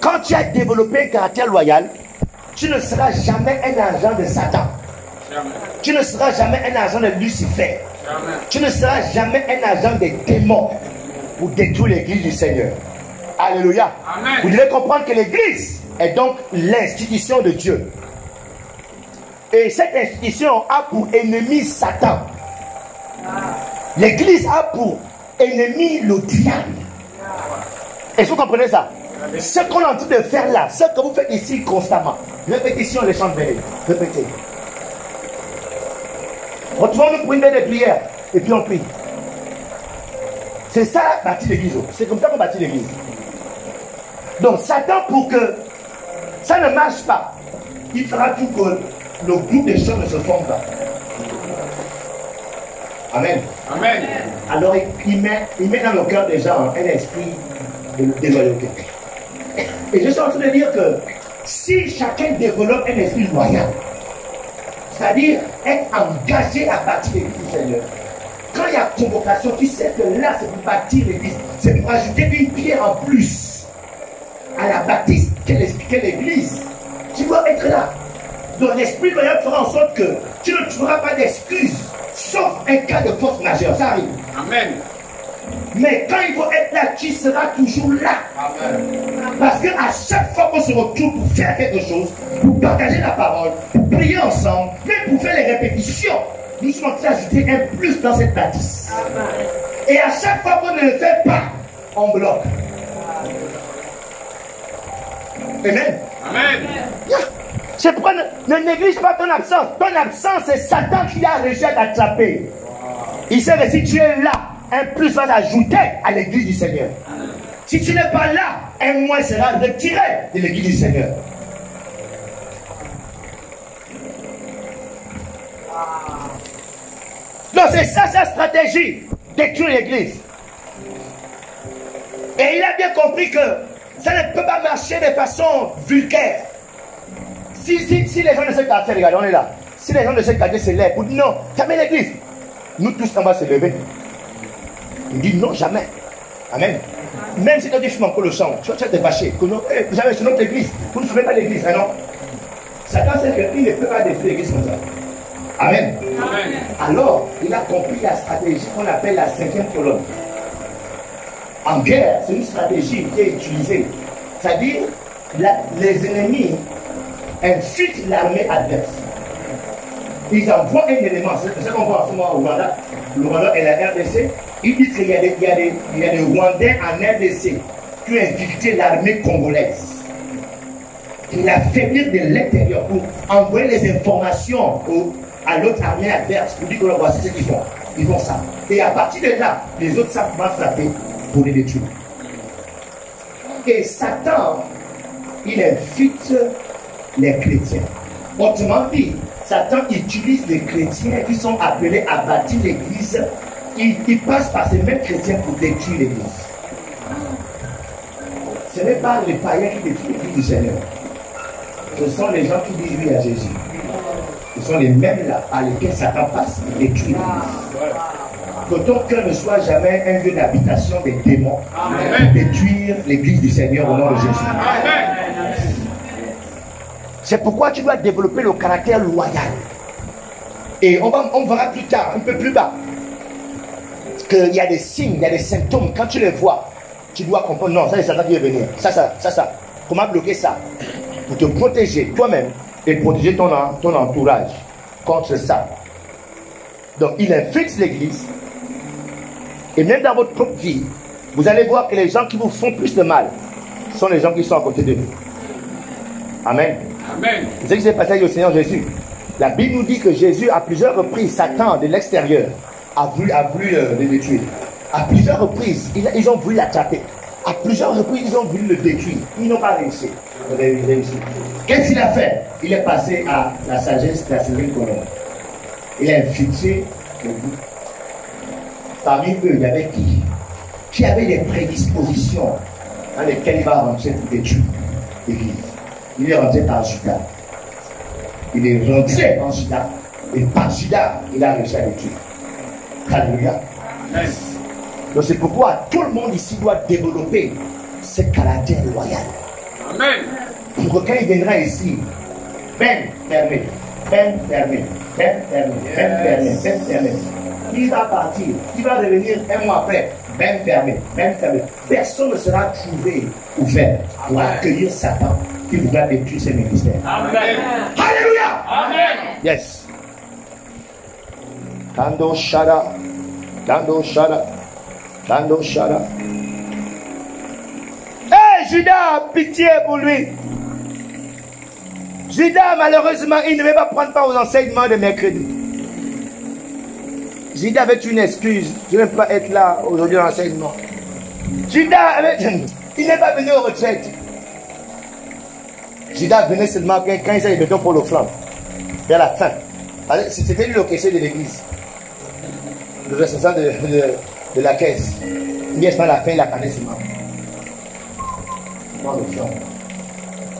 Quand tu as développé un caractère loyal, tu ne seras jamais un agent de Satan. Jamais. Tu ne seras jamais un agent de Lucifer. Jamais. Tu ne seras jamais un agent des démons pour détruire l'église du Seigneur. Alléluia. Amen. Vous devez comprendre que l'église est donc l'institution de Dieu. Et cette institution a pour ennemi Satan. L'église a pour ennemi le diable. Est-ce que vous comprenez ça? Ce qu'on est en train de faire là, ce que vous faites ici constamment. Répétition, les chants de Béné. Répétez. Retrouvons-nous pour une belle prière. Et puis on prie. C'est ça bâtir l'église. C'est comme ça qu'on bâtit l'église. Donc Satan, pour que ça ne marche pas, il fera tout que le groupe des gens ne se forme pas. Amen. Amen. Alors il met dans le cœur des gens un esprit de loyauté. Et je suis en train de dire que si chacun développe un esprit loyal, c'est-à-dire être engagé à bâtir l'église du Seigneur, quand il y a convocation, tu sais que là c'est pour bâtir l'église, c'est pour ajouter une pierre en plus à la bâtisse qu'est l'église. Tu dois être là. Donc l'esprit loyal fera en sorte que tu ne trouveras pas d'excuses, sauf un cas de force majeure. Ça arrive. Amen. Mais quand il faut être là, tu seras toujours là. Parce qu'à chaque fois qu'on se retrouve pour faire quelque chose, pour partager la parole, pour prier ensemble, même pour faire les répétitions, nous sommes en train d'ajouter un plus dans cette bâtisse. Et à chaque fois qu'on ne le fait pas, on bloque. Amen. Amen. C'est pourquoi ne néglige pas ton absence. Ton absence, c'est Satan qui a réussi à t'attraper. Il sait que si tu es là, un plus va s'ajouter à l'église du Seigneur. Si tu n'es pas là, un moins sera retiré de l'église du Seigneur. Donc c'est ça sa stratégie, détruire l'église. Et il a bien compris que ça ne peut pas marcher de façon vulgaire. Si les gens de ce quartier, regardez, on est là. Si les gens de ce quartier se lèvent pour dire non, fermez l'église, nous tous on va se lever. Il dit non, jamais. Amen. Même si tu dis je m'en le sang, tu vas te fâcher. Vous avez sur notre église, vous ne fermez pas l'église, hein, non? Satan sait qu'il ne peut pas détruire l'église comme ça. Amen. Amen. Alors, il a compris la stratégie qu'on appelle la 5e colonne. En guerre, c'est une stratégie qui est utilisée. C'est-à-dire, les ennemis infiltrent l'armée adverse. Ils envoient un élément, c'est ce qu'on voit en ce moment au Rwanda. Le Rwanda et la RDC. Ils disent qu'il y a des Rwandais en RDC qui ont infiltré l'armée congolaise. Pour l'affaiblir de l'intérieur, pour envoyer les informations à l'autre armée adverse, pour dire que voici ce qu'ils font. Ils font ça. Et à partir de là, les autres savent comment frapper pour les détruire. Et Satan, il infiltre les chrétiens. Autrement dit, Satan utilise les chrétiens qui sont appelés à bâtir l'église. Il passe par ces mêmes chrétiens pour détruire l'église. Ce n'est pas les païens qui détruisent l'église du Seigneur. Ce sont les gens qui disent oui à Jésus. Ce sont les mêmes là par lesquels Satan passe pour détruire l'église. Que ton cœur ne soit jamais un lieu d'habitation des démons pour détruire l'église du Seigneur au nom de Jésus. C'est pourquoi tu dois développer le caractère loyal. Et on verra plus tard, un peu plus bas, qu'il y a des signes, il y a des symptômes. Quand tu les vois, tu dois comprendre, non, ça c'est Satan qui veut venir. Ça. Comment bloquer ça? Pour te protéger toi-même et protéger ton entourage contre ça. Donc il infiltre l'église. Et même dans votre propre vie, vous allez voir que les gens qui vous font plus de mal sont les gens qui sont à côté de vous. Amen. Amen. C'est ce qui s'est passé avec le Seigneur Jésus. La Bible nous dit que Jésus, à plusieurs reprises, Satan de l'extérieur a voulu le détruire. À plusieurs reprises, ils ont voulu l'attraper. À plusieurs reprises, ils ont voulu le détruire. Ils n'ont pas réussi. Qu'est-ce qu'il a fait? Il est passé à la sagesse de la 5e colonne. Il a infiltré le goût. Parmi eux, il y avait qui avait des prédispositions dans lesquelles il va rentrer pour détruire l'église. Il est rentré par Judas. Il est rentré en Judas. Et par Judas, il a réussi à détruire. Alléluia. Donc c'est pourquoi tout le monde ici doit développer ce caractère loyal. Amen. Pour que quand il viendra ici, peine fermée, peine fermée, peine fermée, peine fermée, peine fermée. Il va partir, il va revenir un mois après, peine fermée, peine fermée. Personne ne sera trouvé ouvert pour accueillir Satan qui voudra détruire ses ministères. Amen. Alléluia. Amen. Yes. Kando Shara, Kando Shara, Kando Shara. Hey Judas, pitié pour lui. Judas, malheureusement, il ne veut pas prendre part aux enseignements de mercredi. Judas avait une excuse. Je ne vais pas être là aujourd'hui dans l'enseignement. Judas, il n'est pas venu aux retraites. Judas venait seulement quand il s'est béton pour le flanc. Vers la fin. C'était lui le caissier de l'église. Le responsable de la caisse. Il est pas à la fin, il a cané seulement.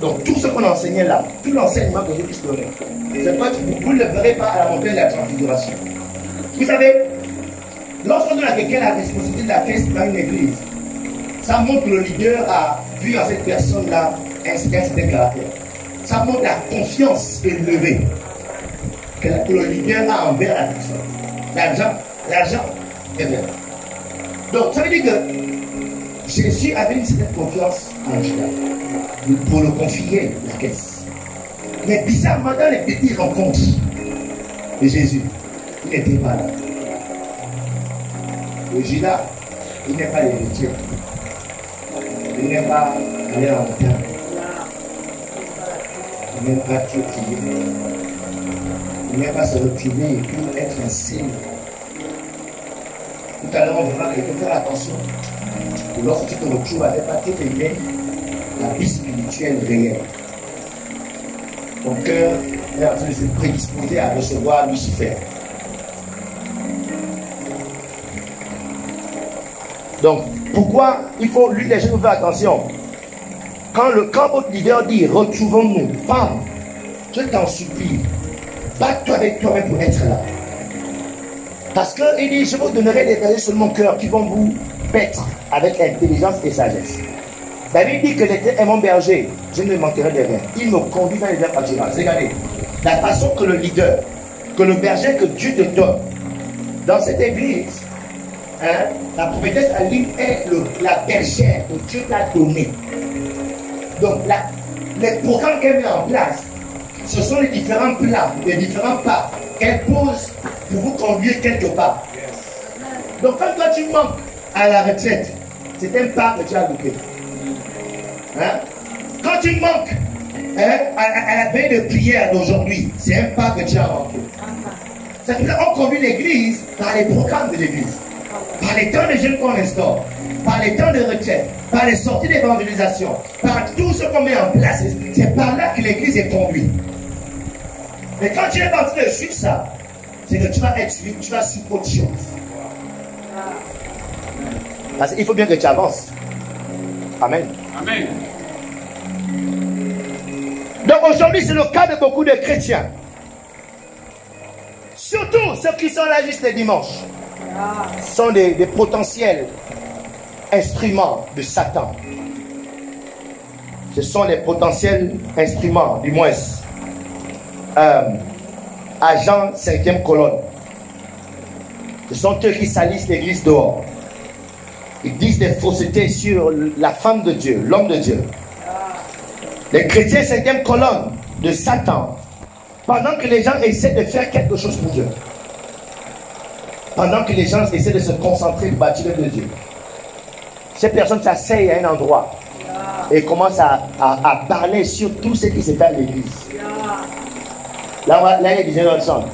Donc tout ce qu'on enseignait là, tout l'enseignement que Jésus donnait, c'est pas vous ne le verrez pas à la montagne de la transfiguration. Vous savez, lorsqu'on donne à quelqu'un la responsabilité de la caisse dans une église, ça montre que le leader a vu en cette personne-là un certain caractère. Ça montre la confiance élevée que le leader a envers la personne. L'argent est bien. Donc, ça veut dire que Jésus avait une certaine confiance en Judas pour le confier la caisse. Mais bizarrement, dans les petites rencontres de Jésus, il n'était pas là. Le Judas, il n'est pas l'héritier. Il n'est pas allé en terre. Il n'est pas tuer. Il n'est pas se retrouver pour être un signe. Tout à l'heure, on verra qu'il faut faire attention. Lorsque tu te retrouves avec pas toutes les liens, la vie spirituelle réelle. Ton cœur est en train de se prédisposer à recevoir Lucifer. Donc, pourquoi il faut, lui, les gens, faire attention. Quand votre leader dit retrouvons-nous, femme, je t'en supplie, bats-toi avec toi-même pour être là. Parce qu'il dit, je vous donnerai des verges sur mon cœur qui vont vous paître avec intelligence et sagesse. David dit que l'Éternel est mon berger, je ne manquerai de rien. Il me conduit dans les airs pâturages. Regardez, la façon que le leader, que le berger que Dieu te donne, dans cette église, hein, la prophétesse Aline est la bergère que Dieu t'a donnée. Donc, les programmes qu'elle met en place, ce sont les différents plans, les différents pas qu'elle pose pour vous conduire quelque part. Donc, quand toi tu manques à la retraite, c'est un pas que tu as loupé. Hein? Quand tu manques à la veille de prière d'aujourd'hui, c'est un pas que tu as manqué. C'est pour ça qu'on conduit l'église par les programmes de l'église, par les temps de jeûne qu'on instaure, par les temps de retraite, par les sorties d'évangélisation, par tout ce qu'on met en place. C'est par là que l'église est conduite. Mais quand tu es en train de suivre ça, c'est que tu vas être suivi, tu vas suivre autre chose. Parce qu'il faut bien que tu avances. Amen. Amen. Donc aujourd'hui, c'est le cas de beaucoup de chrétiens. Surtout ceux qui sont là juste les dimanches. Sont des potentiels instruments de Satan. Ce sont les potentiels instruments, du moins, agents 5e colonne. Ce sont eux qui salissent l'église dehors. Ils disent des faussetés sur la femme de Dieu, l'homme de Dieu. Les chrétiens 5e colonne de Satan, pendant que les gens essaient de faire quelque chose pour Dieu. Pendant que les gens essaient de se concentrer pour bâtir l'œuvre de Dieu. Ces personnes s'asseyent à un endroit et commencent à parler sur tout ce qui se fait à l'église. Là, il y a des gens qui sont.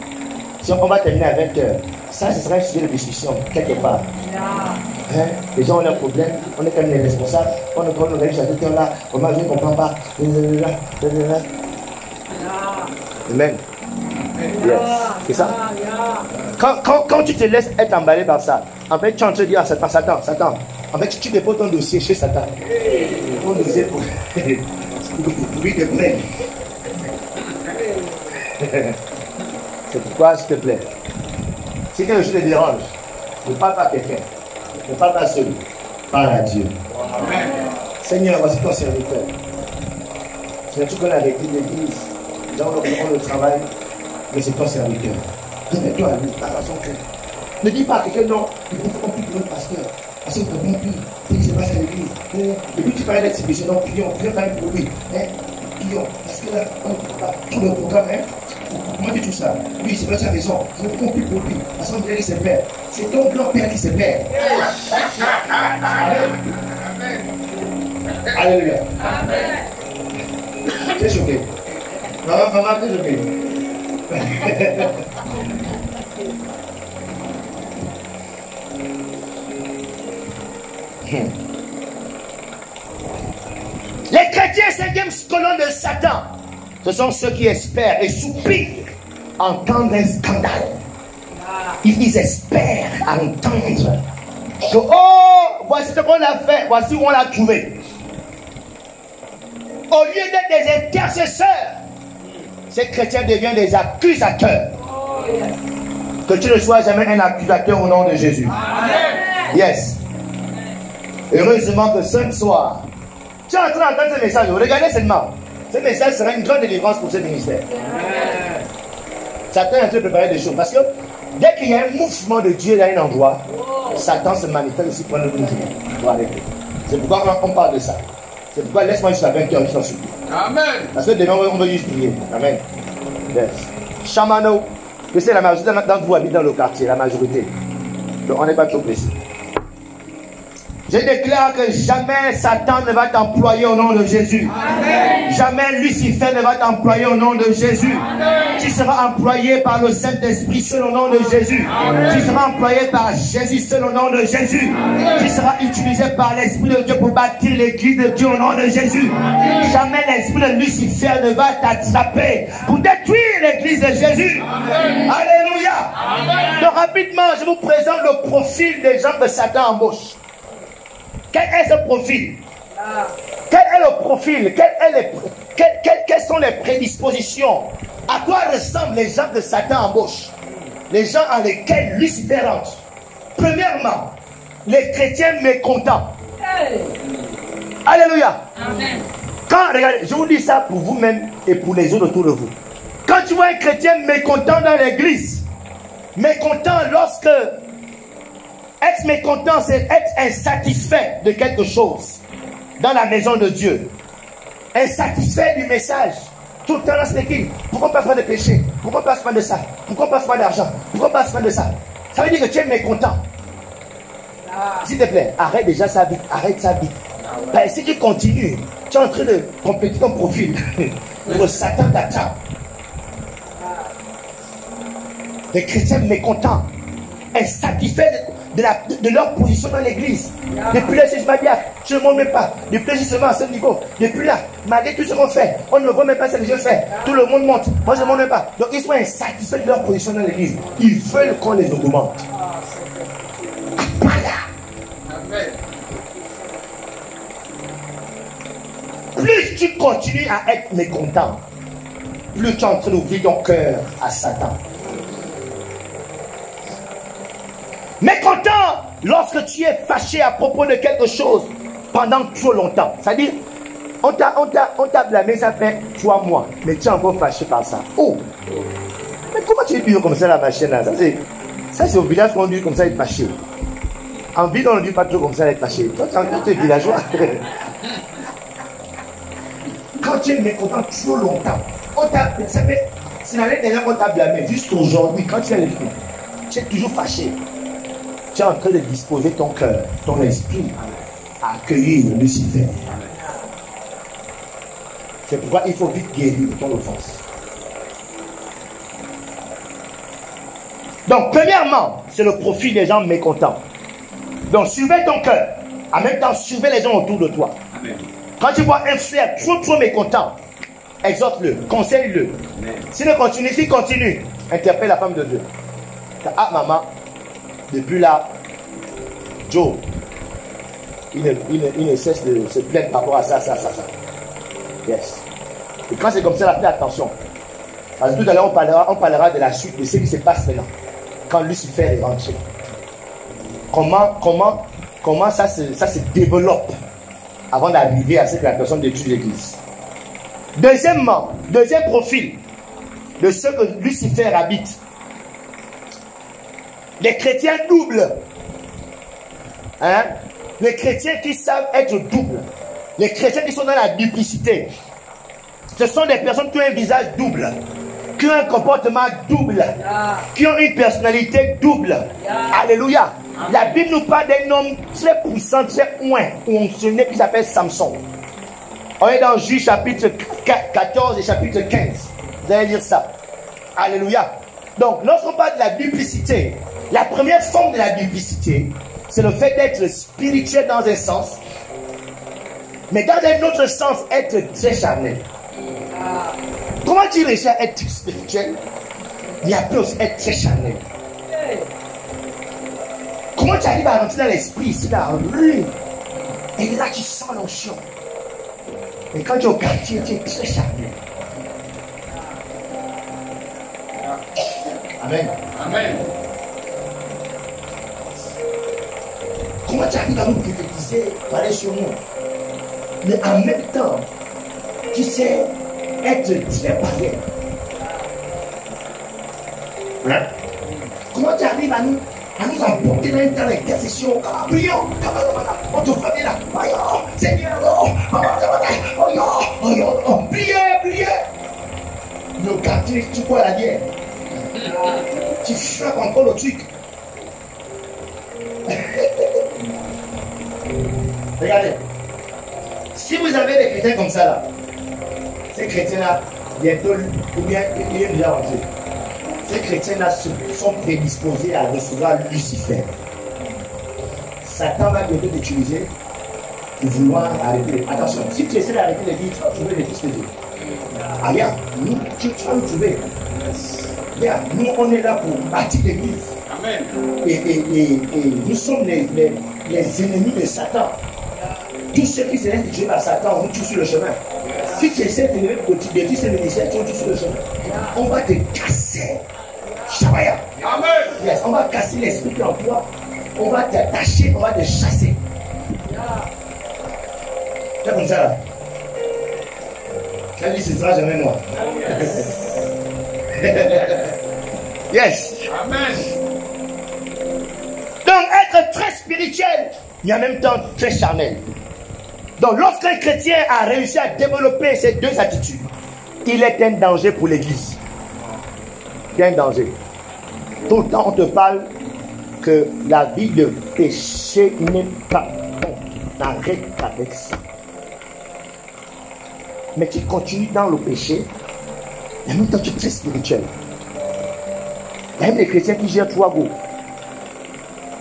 Si on va terminer à 20h, ça, ce sera un sujet de discussion, quelque part. Hein? Les gens ont un problème, on est quand même les responsables, on est comme le réalisateur là, comment je ne comprends pas. Amen. Yes. C'est ça. Quand tu te laisses être emballé par ça, en fait, tu es en train de dire à Satan. En fait, tu déposes ton dossier chez Satan. Ton dossier pour lui te plaît. C'est pourquoi, s'il te plaît, si quelque chose te dérange, ne parle pas à quelqu'un, ne parle pas seul, parle à Dieu. Amen. Seigneur, voici ton serviteur. Seigneur, tu connais avec l'église, on le travail, mais c'est ton serviteur. Donne-toi à lui, parle à son cœur. Ne dis pas à quelqu'un, non, il faut qu'on prie pour le pasteur. Parce que bon prie, ce qui se passe à l'église. Et puis tu parlais d'être séduction, non, prions quand même pour lui. Prions, parce que là, on ne peut pas tout le programme, comment dis tout ça? Oui, c'est vrai, tu as raison. Je ne compris pour lui. Parce qu'on dirait qu'il se perd. C'est ton grand-père qui se perd. Amen. Alléluia. Amen. Tu es choqué. Maman, tu es choqué. Les chrétiens 5e colonne de Satan, ce sont ceux qui espèrent et soupirent entendre un scandale. Ils espèrent entendre que, oh, voici ce qu'on a fait, voici où on l'a trouvé. Au lieu d'être des intercesseurs, ces chrétiens deviennent des accusateurs. Que tu ne sois jamais un accusateur au nom de Jésus. Amen. Yes. Heureusement que ce soir, tu es en train d'entendre ce message. Regardez seulement. Ce message sera une grande délivrance pour ce ministère. Satan est en train de préparer des choses. Parce que dès qu'il y a un mouvement de Dieu dans un endroit, Satan se manifeste aussi pour nous toujours. Pour arrêter. C'est pourquoi on parle de ça. C'est pourquoi laisse-moi jusqu'à 20h, je t'en supplie. Amen. Parce que demain, on veut juste prier. Amen. Yes. Chamano, je sais la majorité d'entre vous habite dans le quartier, la majorité. Donc on n'est pas trop précis. Je déclare que jamais Satan ne va t'employer au nom de Jésus. Amen. Jamais Lucifer ne va t'employer au nom de Jésus. Amen. Tu seras employé par le Saint-Esprit seul au nom de Jésus. Amen. Tu seras employé par Jésus seul au nom de Jésus. Amen. Tu seras utilisé par l'Esprit de Dieu pour bâtir l'église de Dieu au nom de Jésus. Amen. Jamais l'Esprit de Lucifer ne va t'attraper pour détruire l'église de Jésus. Amen. Alléluia. Amen. Donc rapidement, je vous présente le profil des gens que Satan embauche. Quel est ce profil? Quel est le profil? Quelles sont les prédispositions? À quoi ressemblent les gens que Satan embauche? Les gens à lesquels Lucifer rentre. Premièrement, les chrétiens mécontents. Alléluia. Amen. Regardez, je vous dis ça pour vous-même et pour les autres autour de vous. Quand tu vois un chrétien mécontent dans l'église, mécontent lorsque... Être mécontent, c'est être insatisfait de quelque chose dans la maison de Dieu. Insatisfait du message. Tout le temps dans cette équipe. Pourquoi pas faire de péché? Pourquoi pas se faire de ça? Pourquoi pas se faire d'argent? Pourquoi pas se faire de ça? Ça veut dire que tu es mécontent. S'il te plaît, arrête déjà ça vite. Arrête ça vite. Ben, si tu continues, tu es en train de compléter ton profil. Le Satan t'attrape. Les chrétiens mécontents, insatisfaits de leur position dans l'église. Depuis là, si je m'habille, je ne montre même pas. Depuis là, justement à ce niveau. Depuis là, malgré tout ce qu'on fait, on ne voit même pas ce que je fais. Tout le monde monte. Moi, je ne montre même pas. Donc, ils sont insatisfaits de leur position dans l'église. Ils veulent qu'on les augmente. Amen. Plus tu continues à être mécontent, plus tu es en train d'ouvrir ton cœur à Satan. Mécontent lorsque tu es fâché à propos de quelque chose pendant trop longtemps. C'est-à-dire, on t'a blâmé, ça fait 3 mois, mais tu es encore fâché par ça. Oh! Mais comment tu es dur comme ça, la machine là? Ça c'est au village qu'on dit comme ça, être fâché. En ville, on ne dit pas trop comme ça, être fâché. Toi, tu es villageois. Quand tu es mécontent trop longtemps, c'est l'année dernière qu'on t'a blâmé, juste aujourd'hui, quand tu es l'écoute, tu es toujours fâché. Tu es en train de disposer ton cœur, ton esprit à accueillir Lucifer. C'est pourquoi il faut vite guérir de ton offense. Donc, premièrement, c'est le profil des gens mécontents. Donc, surveille ton cœur. En même temps, surveille les gens autour de toi. Amen. Quand tu vois un frère trop mécontent, exhorte-le, conseille-le. S'il ne continue, interpelle la femme de Dieu. Ah, maman. Depuis là, Joe, il ne cesse de se plaindre par rapport à ça. Yes. Et quand c'est comme ça, fais attention. Parce que tout à l'heure, on parlera de la suite de ce qui se passe maintenant. Quand Lucifer est rentré. Comment ça se développe avant d'arriver à ce que la personne détruit l'église. Deuxièmement, deuxième profil de ceux que Lucifer habite. Les chrétiens doubles. Hein? Les chrétiens qui savent être doubles. Les chrétiens qui sont dans la duplicité. Ce sont des personnes qui ont un visage double. Qui ont un comportement double. Qui ont une personnalité double. Alléluia. La Bible nous parle d'un homme très puissant, très onctionné qui s'appelle Samson. On est dans Juge chapitre 14 et chapitre 15. Vous allez lire ça. Alléluia. Donc, lorsqu'on parle de la duplicité, la première forme de la duplicité, c'est le fait d'être spirituel dans un sens, mais dans un autre sens, être très charnel. Comment tu réussis à être spirituel? Il y a plus être très charnel. Comment tu arrives à rentrer dans l'esprit ici, là, et là tu sens l'onction. Et quand tu es au quartier, tu es très charnel. Amen. Amen. Comment tu arrives à nous prophétiser, parler sur nous, mais en même temps, tu sais être très païen. Hein? Comment tu arrives à nous à nous emporter dans l'intercession. Prions. On te fait là. Seigneur. Priez. Le quartier, tu vois la guerre. Tu frappes encore le truc. Regardez. Si vous avez des chrétiens comme ça là, ces chrétiens-là, bientôt, ou bien il est déjà rentré. Ces chrétiens-là sont prédisposés à recevoir Lucifer. Satan va bientôt t'utiliser pour vouloir arrêter. Attention, si tu essaies d'arrêter l'église, tu vas trouver les fils de Dieu. Ah, regarde, nous, tu vas nous trouver. Regarde, nous, on est là pour bâtir l'église. Amen. Et nous sommes les ennemis de Satan. Tous ceux qui se laissent tuer par Satan, on nous tue sur le chemin. Si tu essaies de détruire ces ministères, tu nous tues sur le chemin. On va te casser. Shabaya. Amen. Yes, on va casser l'esprit qui en toi. On va t'attacher, on va te chasser. C'est comme ça là. Ça dit, ce sera jamais moi. Yes. Amen. Donc, être très spirituel, mais en même temps très charnel. Donc, lorsqu'un chrétien a réussi à développer ces deux attitudes, il est un danger pour l'église. Il est un danger. Tout le temps, on te parle que la vie de péché n'est pas bon. T'arrêtes avec ça. Mais tu continues dans le péché, et en même temps, tu es très spirituel. Il y a même des chrétiens qui gèrent 3 go.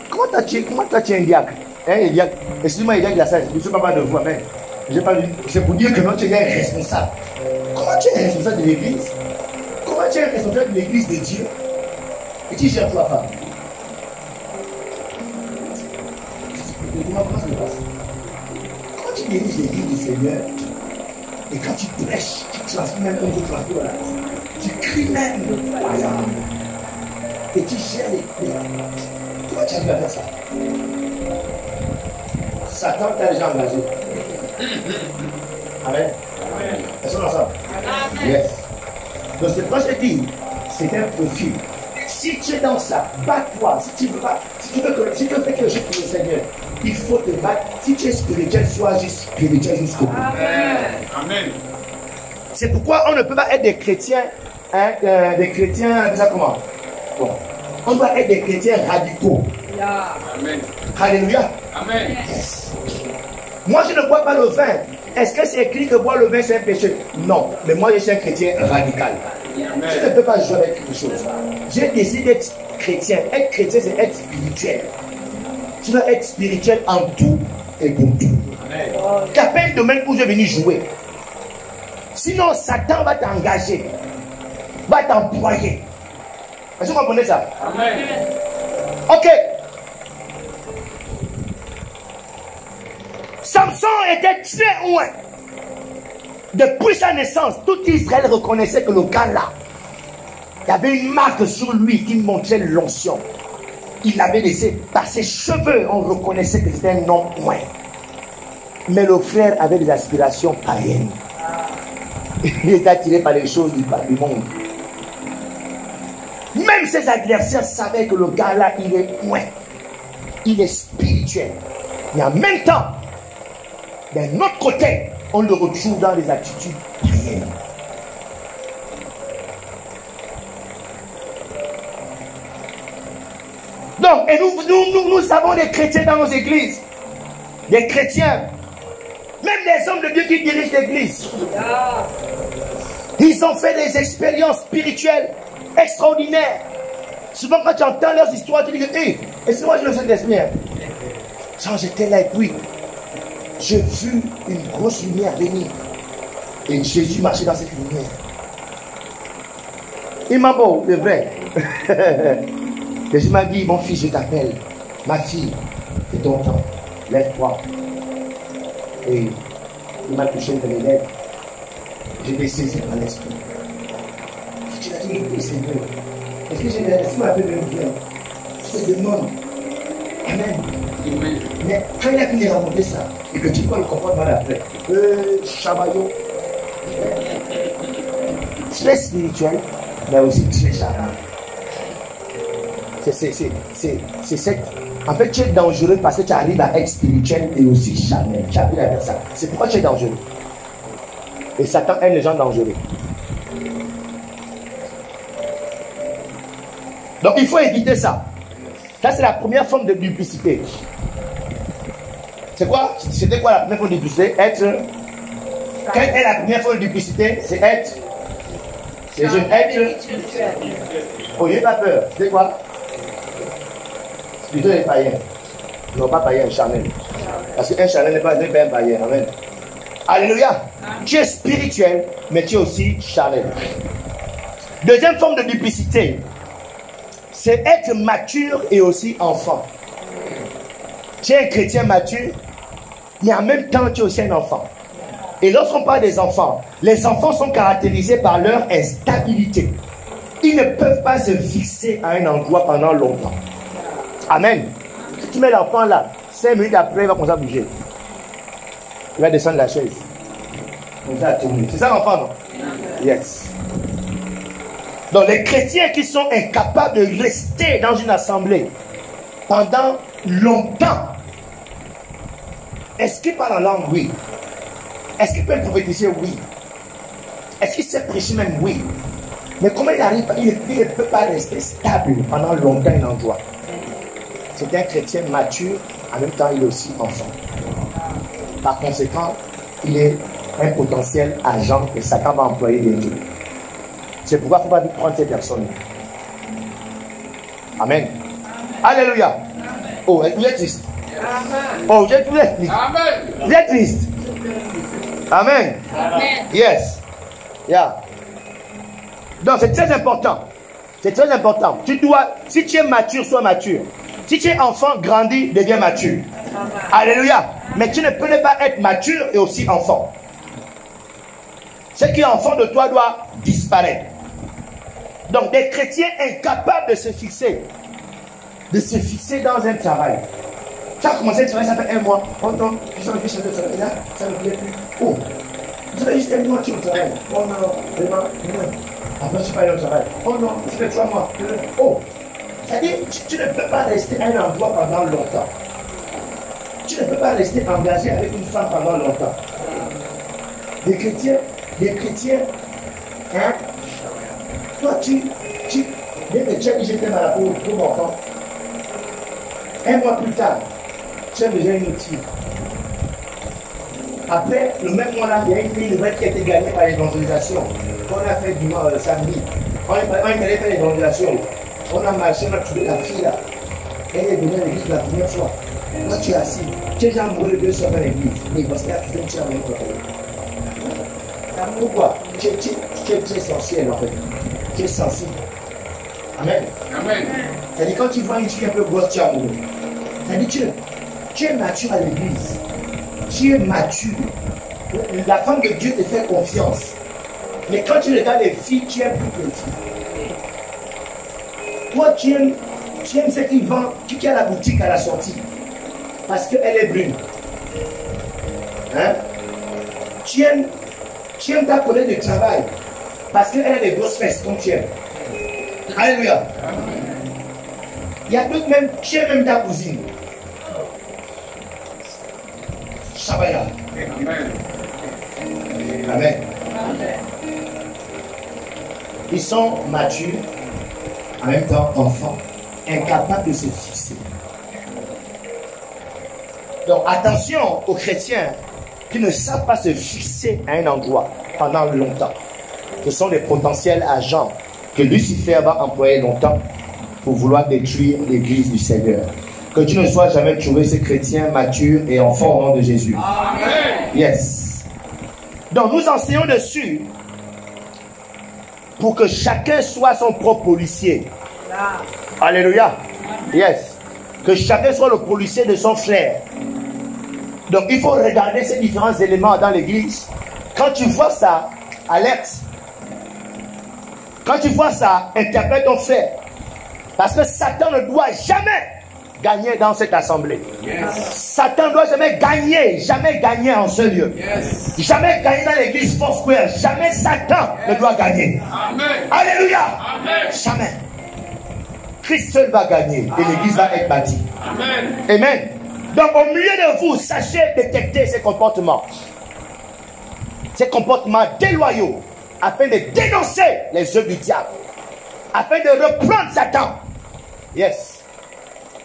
Comment tu es un diacre? Excuse-moi, il y a de la salle. Je ne suis pas de vous, mais c'est pour dire que non, tu es un responsable. Comment tu es un responsable de l'église? Comment tu es un responsable de l'église de Dieu? Et tu gères 3 femmes. Comment ça se passe? Quand tu diriges l'église du Seigneur, et quand tu prêches, tu transmets même comme tu transmets, voilà. Tu cries même. Voilà. Et tu gères les. Comment tu arrives à faire ça? Satan t'a déjà engagé. Amen. Est-ce qu'on ensemble? Yes. Donc c'est pas ce que je dis, c'est un profil. Si tu es dans ça, bats-toi. Si tu veux faire quelque chose pour le Seigneur, il faut te battre. Si tu es spirituel, sois juste spirituel jusqu'au bout. Amen. C'est pourquoi on ne peut pas être des chrétiens, ça comment? Bon. On doit être des chrétiens radicaux. Amen. Alléluia. Amen. Yes. Moi, je ne bois pas le vin. Est-ce que c'est écrit que boire le vin, c'est un péché? Non. Mais moi, je suis un chrétien radical. Amen. Je ne peux pas jouer avec quelque chose. J'ai décidé d'être chrétien. Être chrétien, c'est être spirituel. Tu dois être spirituel en tout et pour tout. Amen. Il n'y a pas un domaine où je vais venir jouer. Sinon, Satan va t'engager, va t'employer. Est-ce que vous comprenez ça? Amen. Ok. Samson était très loin. Depuis sa naissance, tout Israël reconnaissait que le gars-là, il y avait une marque sur lui qui montrait l'onction. Il l'avait laissé par ses cheveux, on reconnaissait que c'était un homme loin. Mais le frère avait des aspirations païennes. Il était attiré par les choses du monde. Même ses adversaires savaient que le gars-là, il est loin. Il est spirituel. Mais en même temps, d'un autre côté, on le retrouve dans les attitudes païennes. Donc, et nous avons des chrétiens dans nos églises. Des chrétiens. Même des hommes de Dieu qui dirigent l'église. Ils ont fait des expériences spirituelles extraordinaires. Souvent, quand tu entends leurs histoires, tu dis que, hey, excuse-moi, je le sais d'esprit. Genre, j'étais là et puis, j'ai vu une grosse lumière venir. Et Jésus marchait dans cette lumière. Il m'a beau, c'est vrai. Jésus m'a dit, mon fils, je t'appelle. Ma fille, c'est ton temps. Lève-toi. Et il m'a touché entre les lèvres. J'ai été saisi par l'esprit. Tu l'as dit, oui, Seigneur. Est-ce que j'ai laissé ma paix de nous? Je te demande. Amen. Amen. Mais quand il a fini de raconter ça, et que tu peux le comprendre mal après, Chabayo, très spirituel, mais aussi très charnel. C'est cette... En fait, tu es dangereux parce que tu arrives à être spirituel et aussi charnel. Tu arrives à faire ça. C'est pourquoi tu es dangereux. Et Satan aime les gens dangereux. Donc il faut éviter ça. Ça, c'est la première forme de duplicité. C'est quoi? C'était quoi la première forme de duplicité? Être... Quelle est la première forme de duplicité? C'est être... C'est être... Oh, n'ayez pas peur. C'est quoi? Plutôt les païens. Non, pas païen, charnel. Parce qu'un charnel n'est pas un païen. Amen. Alléluia. Tu es spirituel, mais tu es aussi charnel. Deuxième forme de duplicité, c'est être mature et aussi enfant. Tu es un chrétien mature, mais en même temps, tu es aussi un enfant. Et lorsqu'on parle des enfants, les enfants sont caractérisés par leur instabilité. Ils ne peuvent pas se fixer à un endroit pendant longtemps. Amen. Si tu mets l'enfant là, 5 minutes après, il va commencer à bouger. Il va descendre la chaise. C'est ça l'enfant, non? Yes. Donc les chrétiens qui sont incapables de rester dans une assemblée pendant longtemps, est-ce qu'il parle en langue? Oui. Est-ce qu'il peut prophétiser? Oui. Est-ce qu'il sait prêcher même? Oui. Mais comment il arrive? Il ne peut pas rester stable pendant longtemps à un endroit. C'est un chrétien mature, en même temps il est aussi enfant. Par conséquent, il est un potentiel agent que Satan va employer des dieux. C'est pourquoi il ne faut pas prendre ces personnes. Amen. Alléluia. Amen. Oh, vous êtes triste. Amen. Oh, vous êtes triste. Amen. Vous êtes triste. Amen. Amen. Yes. Yeah. Donc c'est très important. C'est très important. Tu dois, si tu es mature, sois mature. Si tu es enfant, grandis, deviens mature. Amen. Alléluia. Mais tu ne peux pas être mature et aussi enfant. Ce qui est enfant de toi doit disparaître. Donc des chrétiens incapables de se fixer dans un travail. Tu as commencé à travailler, ça fait 1 mois. Oh non, je suis chef de travail là, ça ne me plaît plus. Oh, vous avez juste 1 mois qui au travail. Oh non, vraiment, non. Après je suis pas allé au travail. Oh non, ça fait 3 mois. Oh, c'est-à-dire, tu ne peux pas rester à un endroit pendant longtemps. Tu ne peux pas rester engagé avec une femme pendant longtemps. Des chrétiens, hein? Toi, dès que tu as dit je t'aime à la peau pour mon enfant, 1 mois plus tard, tu as déjà une autre fille. Après, le même mois-là, il y a une fille nouvelle qui a été gagnée par l'évangélisation. On a fait dimanche, samedi. On est allé faire l'évangélisation. On a marché, on a trouvé la fille là. Elle est venue à l'église pour la première fois. Toi, tu es assis. Tu es déjà amoureux de 2 soirs à l'église. Mais parce qu'à tu es avec toi. Pourquoi? Tu es essentiel en fait. Tu es sensible. Amen. Amen. C'est-à-dire quand tu vois une fille un peu grosse, tu es amoureux. C'est-à-dire tu es mature à l'église. Tu es mature. La femme de Dieu te fait confiance. Mais quand tu regardes les filles, tu es plus petit. Toi, tu aimes ce qui vend, qui a la boutique à la sortie. Parce qu'elle est brune. Hein? Tu aimes ta collègue de travail. Parce qu'elle a des grosses fesses comme tu aimes. Alléluia. Il y a d'autres même, tu aimes même ta cousine. Shabaya. Amen. Ils sont matures, en même temps enfants, incapables de se fixer. Donc attention aux chrétiens qui ne savent pas se fixer à un endroit pendant longtemps. Ce sont des potentiels agents que Lucifer va employer longtemps pour vouloir détruire l'église du Seigneur. Que Dieu ne soit jamais trouvé ces chrétiens matures et enfants au nom de Jésus. Amen. Yes. Donc nous enseignons dessus pour que chacun soit son propre policier. Alléluia. Yes. Que chacun soit le policier de son frère. Donc il faut regarder ces différents éléments dans l'église. Quand tu vois ça, alerte. Quand tu vois ça, interpelle ton frère. Parce que Satan ne doit jamais gagner dans cette assemblée. Yes. Satan ne doit jamais gagner en ce lieu. Yes. Jamais gagner dans l'église Foursquare. Jamais Satan ne doit gagner. Amen. Alléluia. Amen. Jamais. Christ seul va gagner et l'église va être bâtie. Amen. Amen. Donc au milieu de vous, sachez détecter ces comportements déloyaux, afin de dénoncer les œuvres du diable, afin de reprendre Satan. Yes.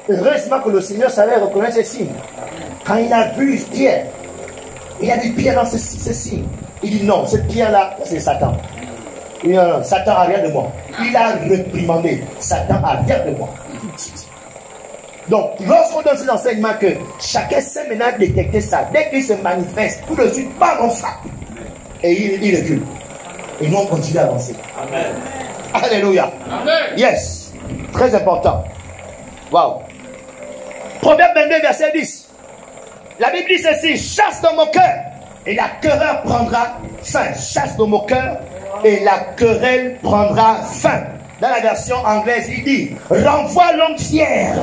Heureusement que le Seigneur savait reconnaître ces signes. Quand il a vu Pierre, il a dit Pierre dans ce signe. Il dit non, cette pierre-là, c'est Satan. Il dit non, Satan n'a rien de moi. Il a réprimandé. Satan n'a rien de moi. Donc, lorsqu'on donne cet enseignement que chacun sait maintenant détecter ça, dès qu'il se manifeste, tout de suite, bam, on frappe. Et il recule. Et nous, on continue à avancer. Amen. Alléluia. Amen. Yes. Très important. Wow. Proverbe 22, verset 10. La Bible dit ceci: chasse dans mon cœur et la querelle prendra fin. Chasse dans mon cœur et la querelle prendra fin. Dans la version anglaise, il dit: renvoie l'homme fier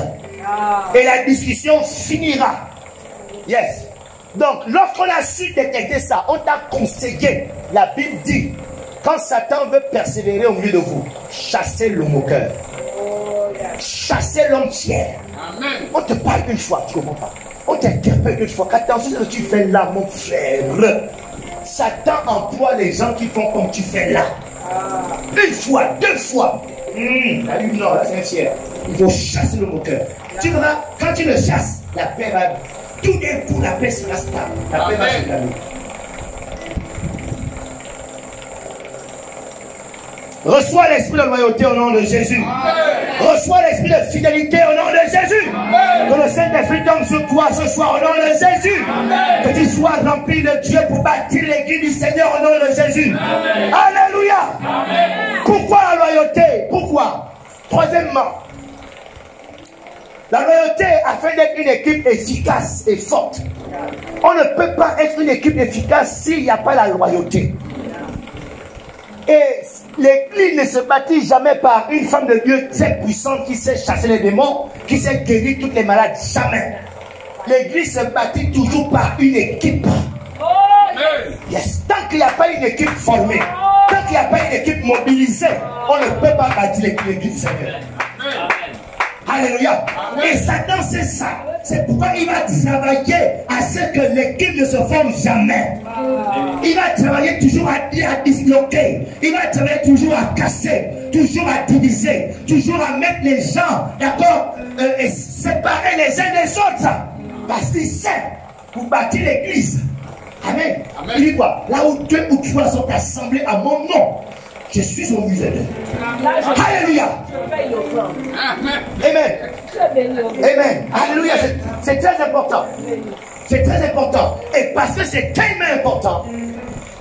et la discussion finira. Yes. Donc, lorsqu'on a su détecter ça, on t'a conseillé. La Bible dit: quand Satan veut persévérer au milieu de vous, chassez le moqueur. Chassez l'homme fier. Amen. On te parle une fois, tu ne comprends pas. On t'interpelle une fois. Attention ce que tu fais là, mon frère. Satan emploie les gens qui font comme tu fais là. Une fois, deux fois. La Bible, non, là c'est un fier. Il faut chasser le moqueur. Tu verras, quand tu le chasses, la paix va. Tout d'un coup, la paix sera stable. La paix va se calmer. Reçois l'esprit de loyauté au nom de Jésus. Amen. Reçois l'esprit de fidélité au nom de Jésus. Amen. Que le Saint-Esprit tombe sur toi ce soir au nom de Jésus. Amen. Que tu sois rempli de Dieu pour bâtir l'église du Seigneur au nom de Jésus. Amen. Alléluia. Amen. Pourquoi la loyauté? Pourquoi? Troisièmement, la loyauté afin d'être une équipe efficace et forte. On ne peut pas être une équipe efficace s'il n'y a pas la loyauté. Et l'église ne se bâtit jamais par une femme de Dieu très puissante qui sait chasser les démons, qui sait guérir toutes les malades. Jamais. L'église se bâtit toujours par une équipe. Yes. Tant qu'il n'y a pas une équipe formée, tant qu'il n'y a pas une équipe mobilisée, on ne peut pas bâtir l'église du Seigneur. Alléluia. Et Satan sait ça. C'est pourquoi il va travailler à ce que l'équipe ne se forme jamais. Il va travailler toujours à disloquer. Il va travailler toujours à casser, toujours à diviser, toujours à mettre les gens, d'accord, et séparer les uns des autres. Parce qu'il sait pour bâtir l'église. Amen. Amen. Il dit quoi? Là où deux ou trois sont assemblés à mon nom, je suis au milieu d'eux. Alléluia. Amen. Amen. Alléluia. C'est très important. C'est très important. Et parce que c'est tellement important.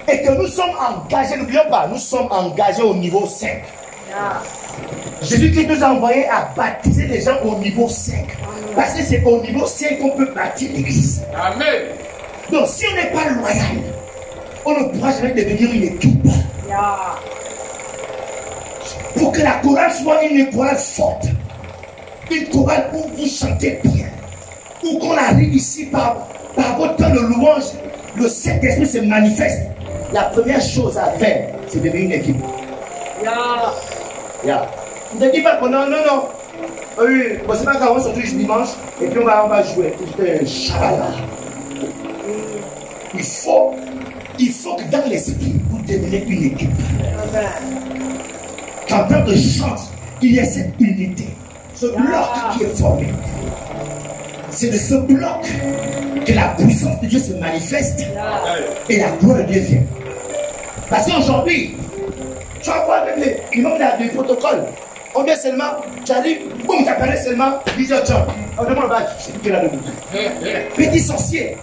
Et que nous sommes engagés, n'oublions pas, nous sommes engagés au niveau 5. Jésus-Christ nous a envoyés à baptiser les gens au niveau 5. Parce que c'est au niveau 5 qu'on peut bâtir l'église. Amen. Donc si on n'est pas loyal, on ne pourra jamais devenir une équipe. Pour que la chorale soit une chorale forte, une chorale où vous chantez bien, où qu'on arrive ici par votre temps de louange, le Saint-Esprit se manifeste. La première chose à faire, c'est de devenir une équipe. Ne dis pas que non. Oui, c'est pas grave, on se touche dimanche et puis on va jouer. Il faut que dans l'esprit, vous deveniez une équipe. Qu'en tant que chante, il y a cette unité. Ce bloc qui est formé. C'est de ce bloc que la puissance de Dieu se manifeste et la gloire de Dieu vient. Parce qu'aujourd'hui, tu vas voir avec les membres du protocole. On vient seulement, tu arrives, boum, tu apparais seulement, 10 heures, on demande, c'est qui est là debout. Petit sorcier.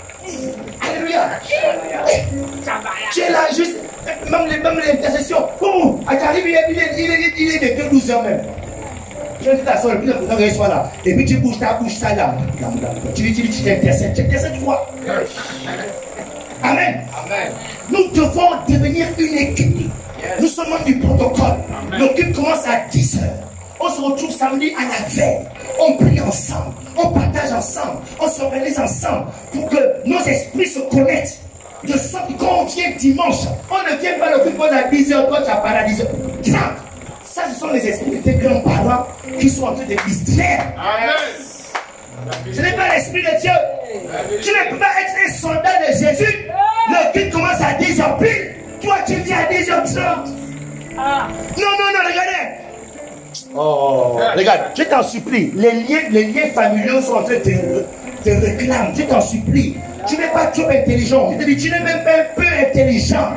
Alléluia. Tu es là juste, même les intercessions. Boum, tu arrives, il est de 12 heures même. Tu dis ta soeur, le plus important que soit là. Et puis tu bouges ta bouche, ça là. Tu t'intercèdes, tu vois. Amen. Amen. Nous devons devenir une équipe. Nous sommes du protocole. L'équipe commence à 10 heures. On se retrouve samedi à la veille. On prie ensemble. On partage ensemble. On s'organise ensemble pour que nos esprits se connectent. De sorte que quand on vient dimanche, on ne vient pas le culte à 10 heures, toi tu as pas à 10 heures. 30. Ça, ce sont les esprits de tes grands-parents qui sont en train de distraire. Amen. Ce n'est pas l'esprit de Dieu. Tu ne peux pas être un soldat de Jésus. Le culte commence à 10h pile. Toi, tu viens à 10h30. Non, regardez. Oh, regarde, je t'en supplie. Les liens familiaux sont en train de te réclamer. Je t'en supplie. Tu n'es pas trop intelligent. Je te dis, tu n'es même pas un peu intelligent.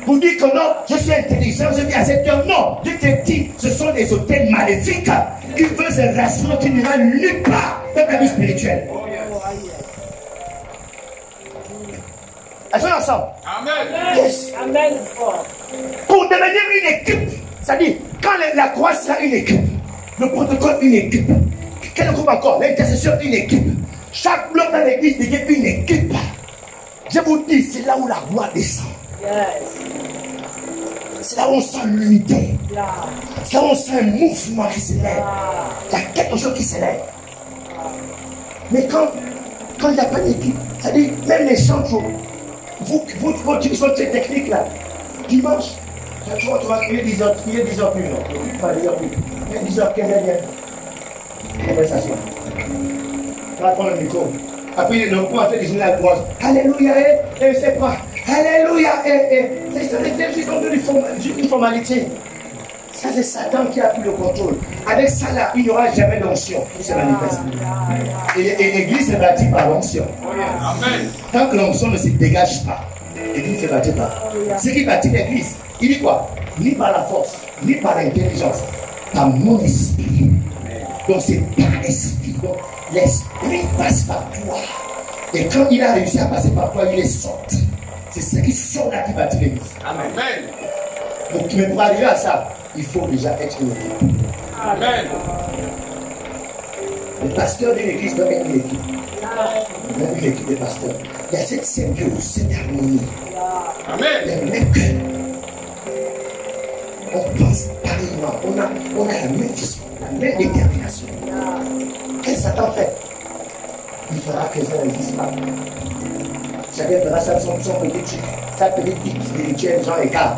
Pour dire que non, je suis intelligent, je viens à cette heure. Non, je te dis, ce sont des hôtels maléfiques qui veulent se rassurer, qui n'ira nulle part dans ta vie spirituelle. Elles sont ensemble. Amen. Yes. Amen. Pour devenir une équipe, c'est-à-dire, quand la croix sera une équipe, le protocole une équipe, quel groupe encore, l'intercession une équipe, chaque bloc dans l'église devient une équipe. Je vous dis, c'est là où la gloire descend. C'est là où on sent l'unité. C'est là où on sent un mouvement qui se lève. Il y a quelque chose qui se lève. Mais quand il n'y a pas d'équipe, c'est-à-dire, même les chants, vous qui sont très techniques là, dimanche, tu vas crier 10h plus, non, pas 10h plus. Il y a 10h, 15h, conversation. Tu vas prendre le micro. Après, le coup, en fait, ils ont la gloire. Alléluia, c'est pas. Alléluia, c'est une formalité. Ça, c'est Satan qui a pris le contrôle. Avec ça, là, il n'y aura jamais d'onction qui se manifeste. Et l'église se bâtit par l'onction. Tant que l'onction ne se dégage pas, l'église ne se bâtit pas. Ce qui bâtit l'église, il dit quoi? Ni par la force, ni par l'intelligence, par mon esprit. Donc, c'est par l'esprit. Donc, l'esprit passe par toi. Et quand il a réussi à passer par toi, il est sorti. C'est ce qui sort là qui bâtit l'église. Amen. Donc, mais pour arriver à ça, il faut déjà être une équipe. Amen. Le pasteur d'une église doit être une équipe. Même une équipe de pasteurs. Il y a cette symbiose, cette harmonie. Amen. Il y a le même cœur. On pense pareillement. On a la même vision, la même détermination. Qu'est-ce que Satan fait? Il fera que ça n'existe pas. Chacun fera ça son petit truc, sa petite vie spirituelle, genre écart.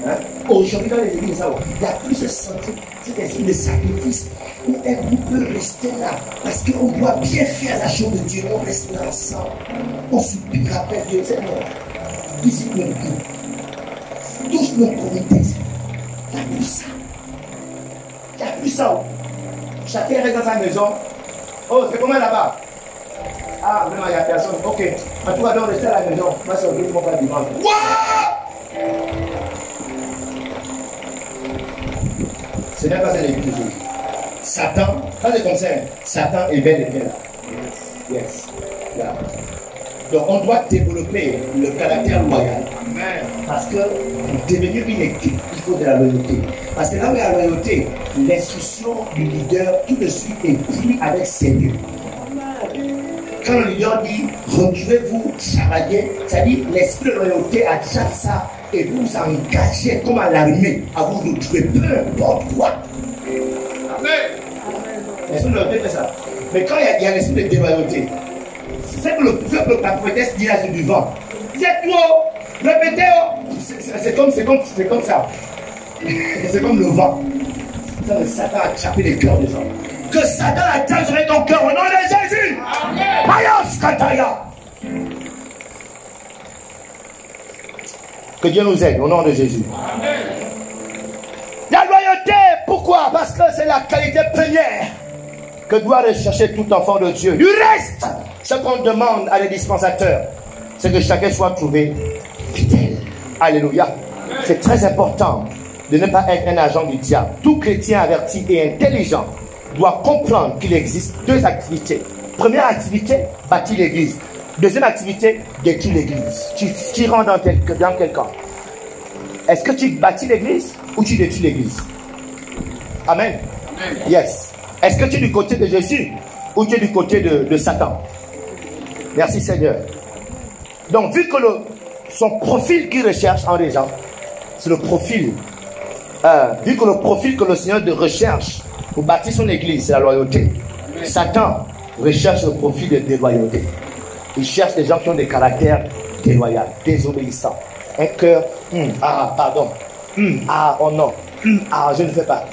Hein? Aujourd'hui, dans les églises, il n'y a plus ce sentiment, cet esprit de sacrifice où on peut rester là parce qu'on doit bien faire la chose de Dieu. On reste là ensemble. On supplie, rappelle Dieu, Seigneur. Visite nos groupes. Tous nos comités. Il n'y a plus ça. Il n'y a plus ça. Chacun reste dans sa maison. Oh, c'est comment là-bas? Ah, vraiment, il n'y a personne. Ok. En tout cas, donc, restez à la maison. Moi, c'est au lieu de mon père dimanche. Wouah! Ce n'est pas ça l'église de Jésus. Satan, quand je concerne, Satan est bel et bien là. Yes. Yeah. Donc, on doit développer le caractère loyal. Amen. Parce que pour devenir une équipe, il faut de la loyauté. Parce que là où il y a la loyauté, l'instruction du leader tout de suite est prise avec sérieux. Quand le leader dit retrouvez-vous travailler, c'est-à-dire l'esprit de loyauté attrape ça et vous vous engagez comme à l'armée à vous retrouver peu importe quoi. Amen. L'esprit de loyauté fait ça. Mais quand il y a l'esprit de déloyauté, c'est que le peuple, la prophétesse dit là sur du vent. Dites-moi, répétez, c'est comme ça. C'est comme le vent. Ça, le Satan a attrapé les cœurs des gens. Que Satan attacherait ton cœur au nom de Jésus. Amen. Ayos Kataya. Que Dieu nous aide au nom de Jésus. Amen. La loyauté, pourquoi? Parce que c'est la qualité première que doit rechercher tout enfant de Dieu. Du reste, ce qu'on demande à les dispensateurs, c'est que chacun soit trouvé fidèle. Alléluia. C'est très important de ne pas être un agent du diable. Tout chrétien averti et intelligent doit comprendre qu'il existe deux activités. Première activité, bâtir l'église. Deuxième activité, détruire l'église. Tu rentres dans quel camp? Est-ce que tu bâtis l'église ou tu détruis l'église? Amen. Amen. Yes. Est-ce que tu es du côté de Jésus ou tu es du côté de Satan? Merci Seigneur. Donc, vu que son profil qu'il recherche en gens, c'est le profil. Vu que le profil que le Seigneur de recherche pour bâtir son église, c'est la loyauté. Amen. Satan recherche le profil de déloyauté. Il cherche des gens qui ont des caractères déloyaux, désobéissants. un cœur, pardon, oh non, je ne fais pas,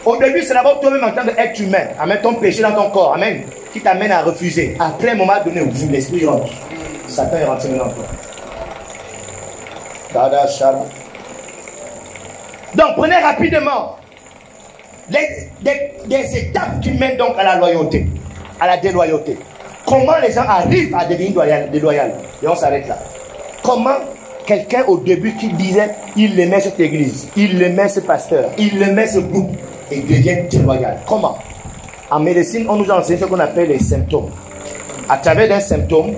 Au début, c'est d'abord toi-même en tant qu'être humain, amène ton péché dans ton corps, amen, qui t'amène à refuser. Après un moment donné, où l'esprit rentre, Satan est rentré dans toi. Donc, prenez rapidement des étapes qui mènent donc à la loyauté, à la déloyauté. Comment les gens arrivent à devenir déloyaux? Et on s'arrête là. Comment quelqu'un au début qui disait il aimait cette église, il aimait ce pasteur, il aimait ce groupe et devient déloyal? Comment? En médecine, on nous a enseigné ce qu'on appelle les symptômes. À travers d'un symptôme,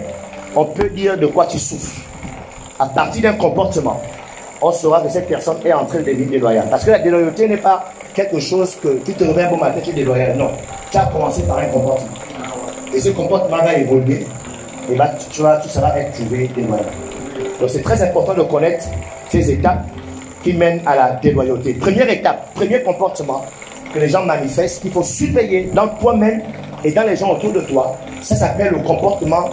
on peut dire de quoi tu souffres. À partir d'un comportement, on saura que cette personne est en train de devenir déloyale. Parce que la déloyauté n'est pas quelque chose que tu te réveilles un bon matin, tu es déloyal. Non. Tu as commencé par un comportement. Et ce comportement va évoluer. Et là, tu seras trouvé déloyal. Donc c'est très important de connaître ces étapes qui mènent à la déloyauté. Première étape, premier comportement que les gens manifestent, qu'il faut surveiller dans toi-même et dans les gens autour de toi. Ça s'appelle le comportement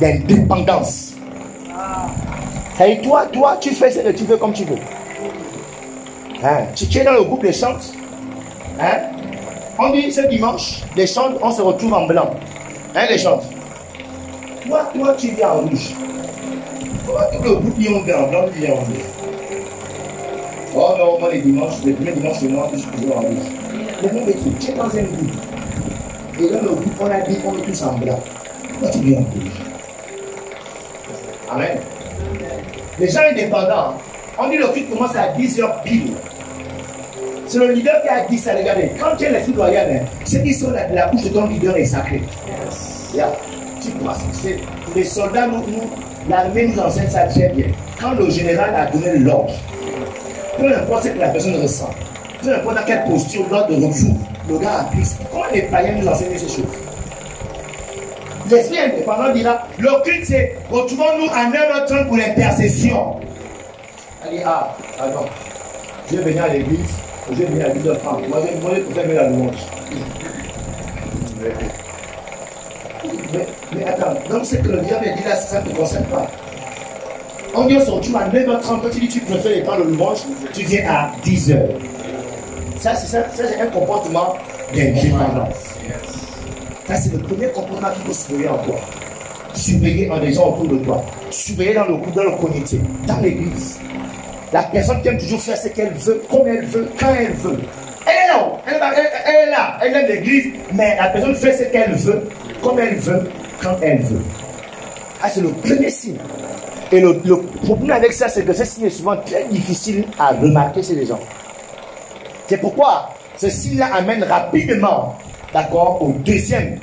d'indépendance. Et toi, tu fais ce que tu veux comme tu veux. Hein? Tu es dans le groupe des chantes. Hein? On dit ce dimanche, les chantes, on se retrouve en blanc. Hein, les chantes. Toi, tu viens en rouge. Pourquoi tout le groupe vient en blanc, tu viens en rouge? Oh non, moi les dimanches, les premiers dimanches de mois, je suis toujours en rouge. Mais non, mais tu es dans un groupe. Et dans le groupe, on a dit qu'on est tous en blanc. Pourquoi tu viens en rouge? Amen. Les gens indépendants, on dit le culte commence à 10h pile. C'est le leader qui a dit ça, regardez. Quand tu es l'esprit loyal, ceux qui sont la bouche de ton leader est sacrée. Yeah. Tu vois, les soldats, l'armée nous enseigne ça très bien. Quand le général a donné l'ordre, peu importe ce que la personne ressent, peu importe dans quelle posture, l'ordre de refus, le gars a pris. Comment les païens nous enseignent ces choses? L'esprit indépendant dira, le culte c'est retrouvons-nous à 9h30 pour l'intercession. Elle dit, attends, je vais venir à l'église, je vais venir à 10h30. Moi, je vais faire la louange. Mais attends, donc c'est que le diable dit là, ça ne te concerne pas. On dit on se retrouve à 9h30, quand tu dis tu préfères les temps de louange, tu viens à 10h. Ça c'est un comportement d'indépendance. Ça, c'est le premier comportement qu'il faut surveiller en toi. Surveiller en des gens autour de toi. Surveiller dans le groupe, dans le communauté, dans l'église. La personne qui aime toujours faire ce qu'elle veut, comme elle veut, quand elle veut. Elle est là, elle aime l'église, mais la personne fait ce qu'elle veut, comme elle veut, quand elle veut. Ah, c'est le premier signe. Et le problème avec ça, c'est que ce signe est souvent très difficile à remarquer chez les gens. C'est pourquoi ce signe-là amène rapidement, d'accord, au deuxième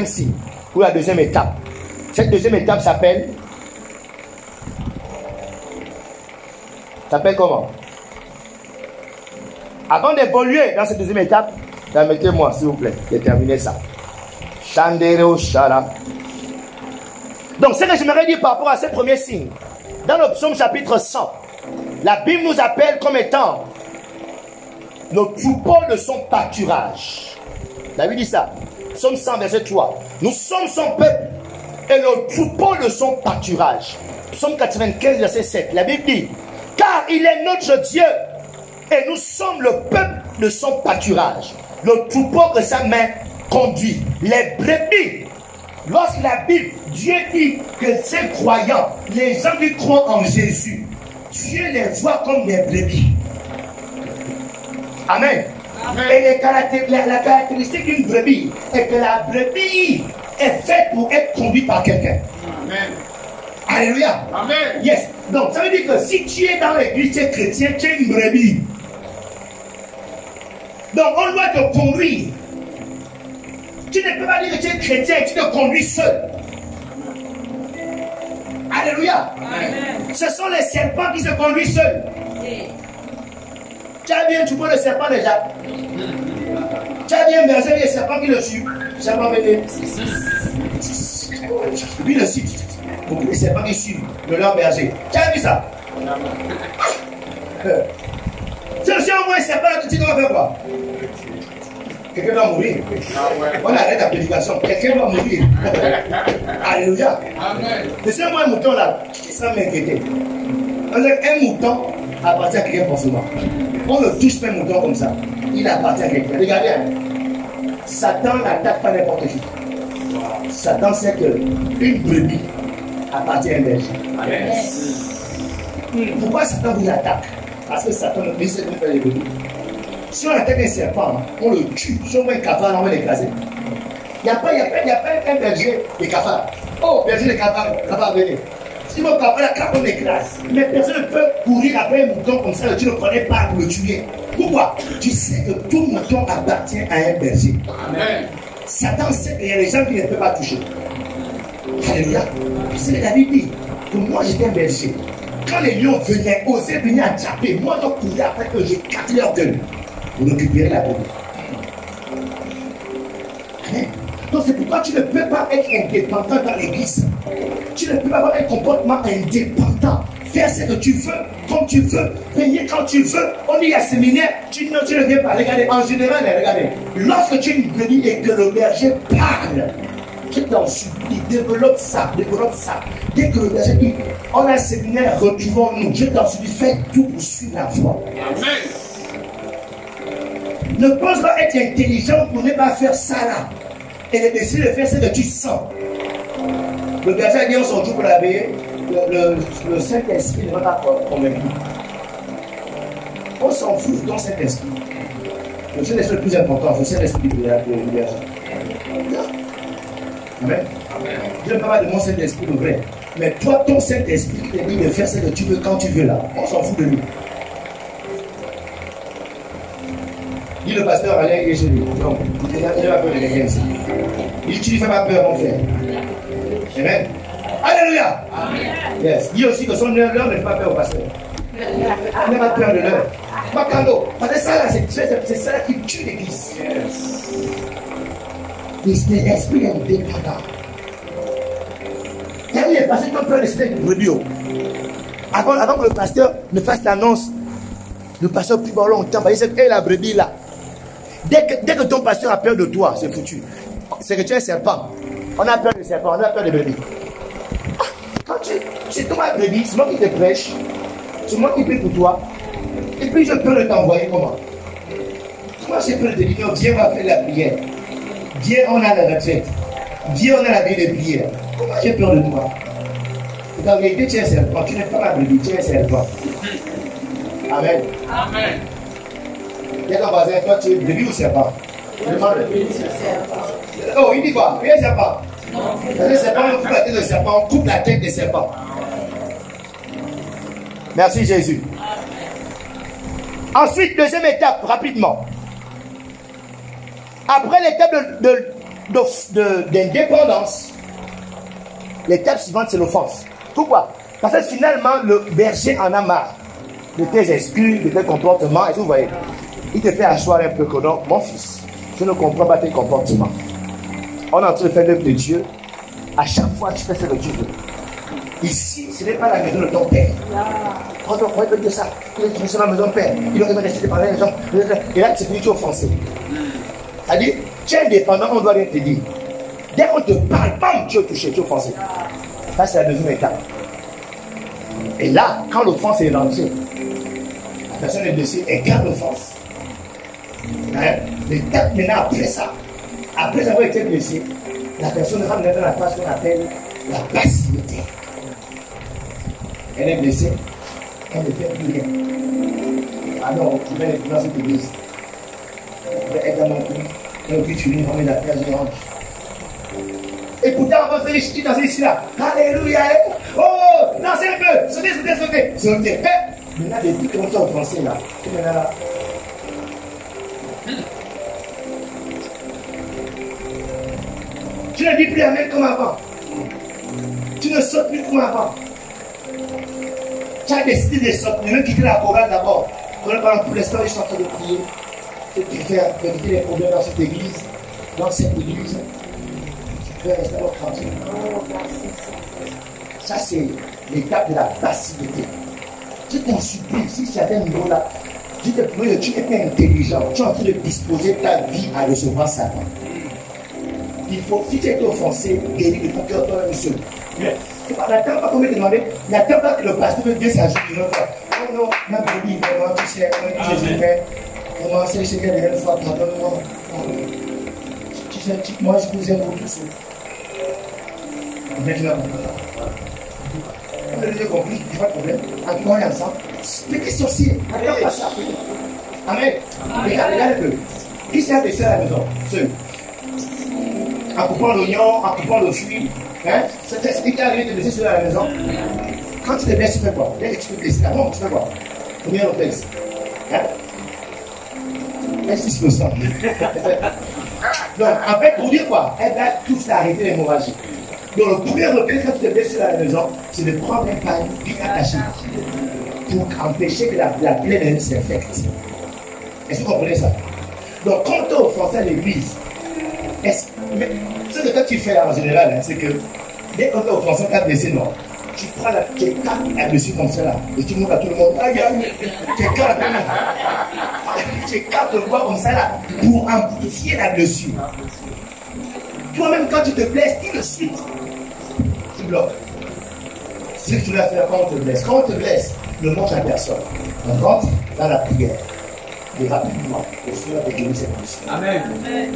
signe, ou la deuxième étape. Cette deuxième étape s'appelle comment? Avant d'évoluer dans cette deuxième étape, permettez-moi s'il vous plaît de terminer ça. Chandero Shara. Donc, ce que j'aimerais dire par rapport à ce premier signe, dans le psaume chapitre 100, la Bible nous appelle comme étant nos troupeaux de son pâturage. La Bible dit ça. Psaume 100, verset 3. Nous sommes son peuple et le troupeau de son pâturage. Psaume 95, verset 7. La Bible dit, car il est notre Dieu et nous sommes le peuple de son pâturage. Le troupeau que sa main conduit. Les brebis. Lorsque la Bible, Dieu dit que ces croyants, les gens qui croient en Jésus, Dieu les voit comme des brebis. Amen. Amen. Et la caractéristique d'une brebis est que la brebis est faite pour être conduite par quelqu'un. Amen. Alléluia. Amen. Yes. Donc ça veut dire que si tu es dans l'église, tu es chrétien, tu es une brebis. Donc on doit te conduire. Tu ne peux pas dire que tu es chrétien et tu te conduis seul. Alléluia. Amen. Ce sont les serpents qui se conduisent seuls. Tu as bien un troupeau de serpents déjà. Tu as bien versé les serpents qui le suivent. Serpents venez. Puis le suivent. Les serpents qui suivent de leur berger. Tu as vu ça? Si on voit un serpent, tu dois faire quoi? Quelqu'un doit mourir. On arrête la prédication. Quelqu'un doit mourir. Alléluia. Amen. Mais si on voit un mouton là, qui sera m'inquiéter. Un mouton appartient à quelqu'un forcément. On ne touche pas un mouton comme ça. Il appartient à quelqu'un. Regardez, hein. Satan n'attaque pas n'importe qui. Satan sait qu'une brebis appartient à un berger. Amen. Pourquoi Satan vous attaque? Parce que Satan ne sait pas faire les brebis. Si on attaque un serpent, on le tue. Si on voit un cafard, on va l'écraser. Il n'y a pas un berger de cafard. Oh, berger de cafard, venez. Si mon cafard, la cafard, on l'écrase. Mais personne ne peut courir après un mouton comme ça, tu ne connais pas pour le tuer. Pourquoi? Tu sais que tout mouton appartient à un berger. Amen. Satan sait qu'il y a des gens qui ne peuvent pas toucher. Alléluia. C'est la Bible dit que moi j'étais un berger. Quand les lions venaient, osaient venir attraper, moi je courais après que j'ai cassé leur gueule pour récupérer la brebis. Amen. Donc c'est pourquoi tu ne peux pas être indépendant dans l'église. Tu ne peux pas avoir un comportement indépendant. Faire ce que tu veux, comme tu veux, venir quand tu veux. On dit à séminaire, tu ne viens pas. Regardez, en général, regardez. Lorsque tu es une brebis et que le berger parle, je t'en supplie, développe ça. Dès que le berger dit, on a un séminaire, retrouvons-nous. Je t'en supplie, fais tout pour suivre la voie. Amen. Ne pense pas être intelligent pour ne pas faire ça là. Et décider de faire ce que tu sens. Le berger a dit, on s'en joue pour la veille. Le Saint-Esprit ne va pas convaincre. On s'en fout de ton Saint-Esprit. Le Saint-Esprit est le plus important, le Saint-Esprit du berger. Amen. Dieu ne parle pas de mon Saint-Esprit le vrai. Mais toi, ton Saint-Esprit te dit de faire ce que tu veux quand tu veux là. On s'en fout de lui. Dit le pasteur Alain et chez lui. Non, il n'a pas peur de quelqu'un ici. Il dit, tu ne fais pas peur, mon frère. Amen. Alléluia. Yes. Dis aussi que son heure ne fait pas peur au pasteur. Il n'a pas peur de l'heure. Makando. Parce que ça là, c'est ça là qui tue l'église. L'esprit est indépendant. Il y a des pasteurs qui ont peur de cette brebis. Avant que le pasteur ne fasse l'annonce, le pasteur plus bas longtemps, il sait que la brebis là. Dès que ton pasteur a peur de toi, c'est foutu. C'est que tu es un serpent. On a peur des serpents, on a peur des brebis. Quand c'est toi ma brebis, c'est moi qui te prêche, c'est moi qui prie pour toi. Et puis je peux t'envoyer comment? Comment je peux te dire, Dieu va faire la prière. Dieu, on a la retraite. Dieu, on a la vie de prière. Comment j'ai peur de toi? En vérité, tu es un serpent. Tu n'es pas ma brebis, tu es un serpent. Amen. Amen. Il y a ton voisin, toi, tu es brebis ou serpent? Oh, il dit quoi? Tu es serpent. Le serpent, on coupe la tête de serpent, on coupe la tête des serpents. Merci Jésus. Ensuite, deuxième étape, rapidement. Après l'étape d'indépendance, l'étape suivante, c'est l'offense. Pourquoi? Parce que finalement, le berger en a marre de tes excuses, de tes comportements. Et vous voyez, il te fait asseoir un peu que non, mon fils, je ne comprends pas tes comportements. On est en train de faire l'œuvre de Dieu. À chaque fois, tu fais ce que tu veux. Ici, ce n'est pas la maison de ton père. Oh non, on peut dire ça. Il est sur la maison de père. Il aurait resté parler les gens. Et là, tu es offensé. C'est-à-dire, tu es indépendant, on doit rien te dire. Dès qu'on te parle, bam, tu es touché, tu es offensé. Ça, c'est la deuxième étape. Et là, quand l'offense est lancée, la personne est blessée, elle garde l'offense. Hein? L'étape maintenant après ça, après avoir été blessé, la personne rentre dans la phase qu'on appelle la passivité. Elle est blessée, elle ne fait plus rien. Ah non, tu vas être dans cette église. Elle est dans mon pays, et puis tu viens remettre la terre géante. Et pourtant, on va faire les ch'tis dans ici là. Alléluia. Oh, non, c'est un peu. Sautez. Sautez. Maintenant, depuis que on t'a offensé là, tu es là. Tu ne dis plus amen comme avant. Tu ne sautes plus comme avant. Tu as décidé de sauter, même quitter la chorale d'abord. Pour l'instant, je suis en train de prier. Je préfère éviter les problèmes dans cette église. Dans cette église. Je vais rester tranquille. Ça, c'est l'étape de la passivité. Je t'en supplie, si c'est à un niveau là, je te prie que tu n'es pas intelligent. Tu es en train de disposer ta vie à recevoir Satan. Il faut, si tu es offensé, guéris de ton cœur toi-même seul. Yes. C'est pas la pas comme demander. Il y a pas que le pasteur veut dire ça. Je dis non. Oh non, ma bébé, vraiment, tu sais, je vais commencer à essayer de fois, pardonne-moi. Tu sais, moi, je vous aime pour tous. Maintenant, vous avez compris, il n'y a pas de problème. En tout cas, ensemble. Petit sorcier, attends pas ça. Amen. Regarde un peu. Qui s'est laissé à la maison? Seul. En coupant l'oignon, en coupant le fruit. Hein? C'est ce qui est arrivé de laisser seul à la maison. Quand tu te blesses, tu fais quoi? Dès que tu te blesses, non, tu fais quoi? Combien on fait? Hein? Est-ce que tu me sens? Donc, en fait, pour dire quoi? Elle va tous arrêter l'hémorragie. Donc, le premier repère quand tu te blesses à la maison, c'est de prendre un pain bien attaché pour empêcher que la plaie s'infecte. Est-ce que vous comprenez ça? Donc, quand tu es offensé à l'église, ce que tu fais en général, hein, c'est que dès que tu es offensé, tu as blessé, non. Tu prends tu écartes là-dessus comme ça là, et tu montres à tout le monde, aïe aïe, tu écartes tu écartes le bois comme ça là, pour amplifier la blessure. Toi-même, quand tu te blesses, tout de suite, tu bloques. C'est ce que tu dois faire quand on te blesse. Quand on te blesse, ne montre à personne. On rentre dans la prière. Et rapidement, le Seigneur va guérir cette blessure. Amen.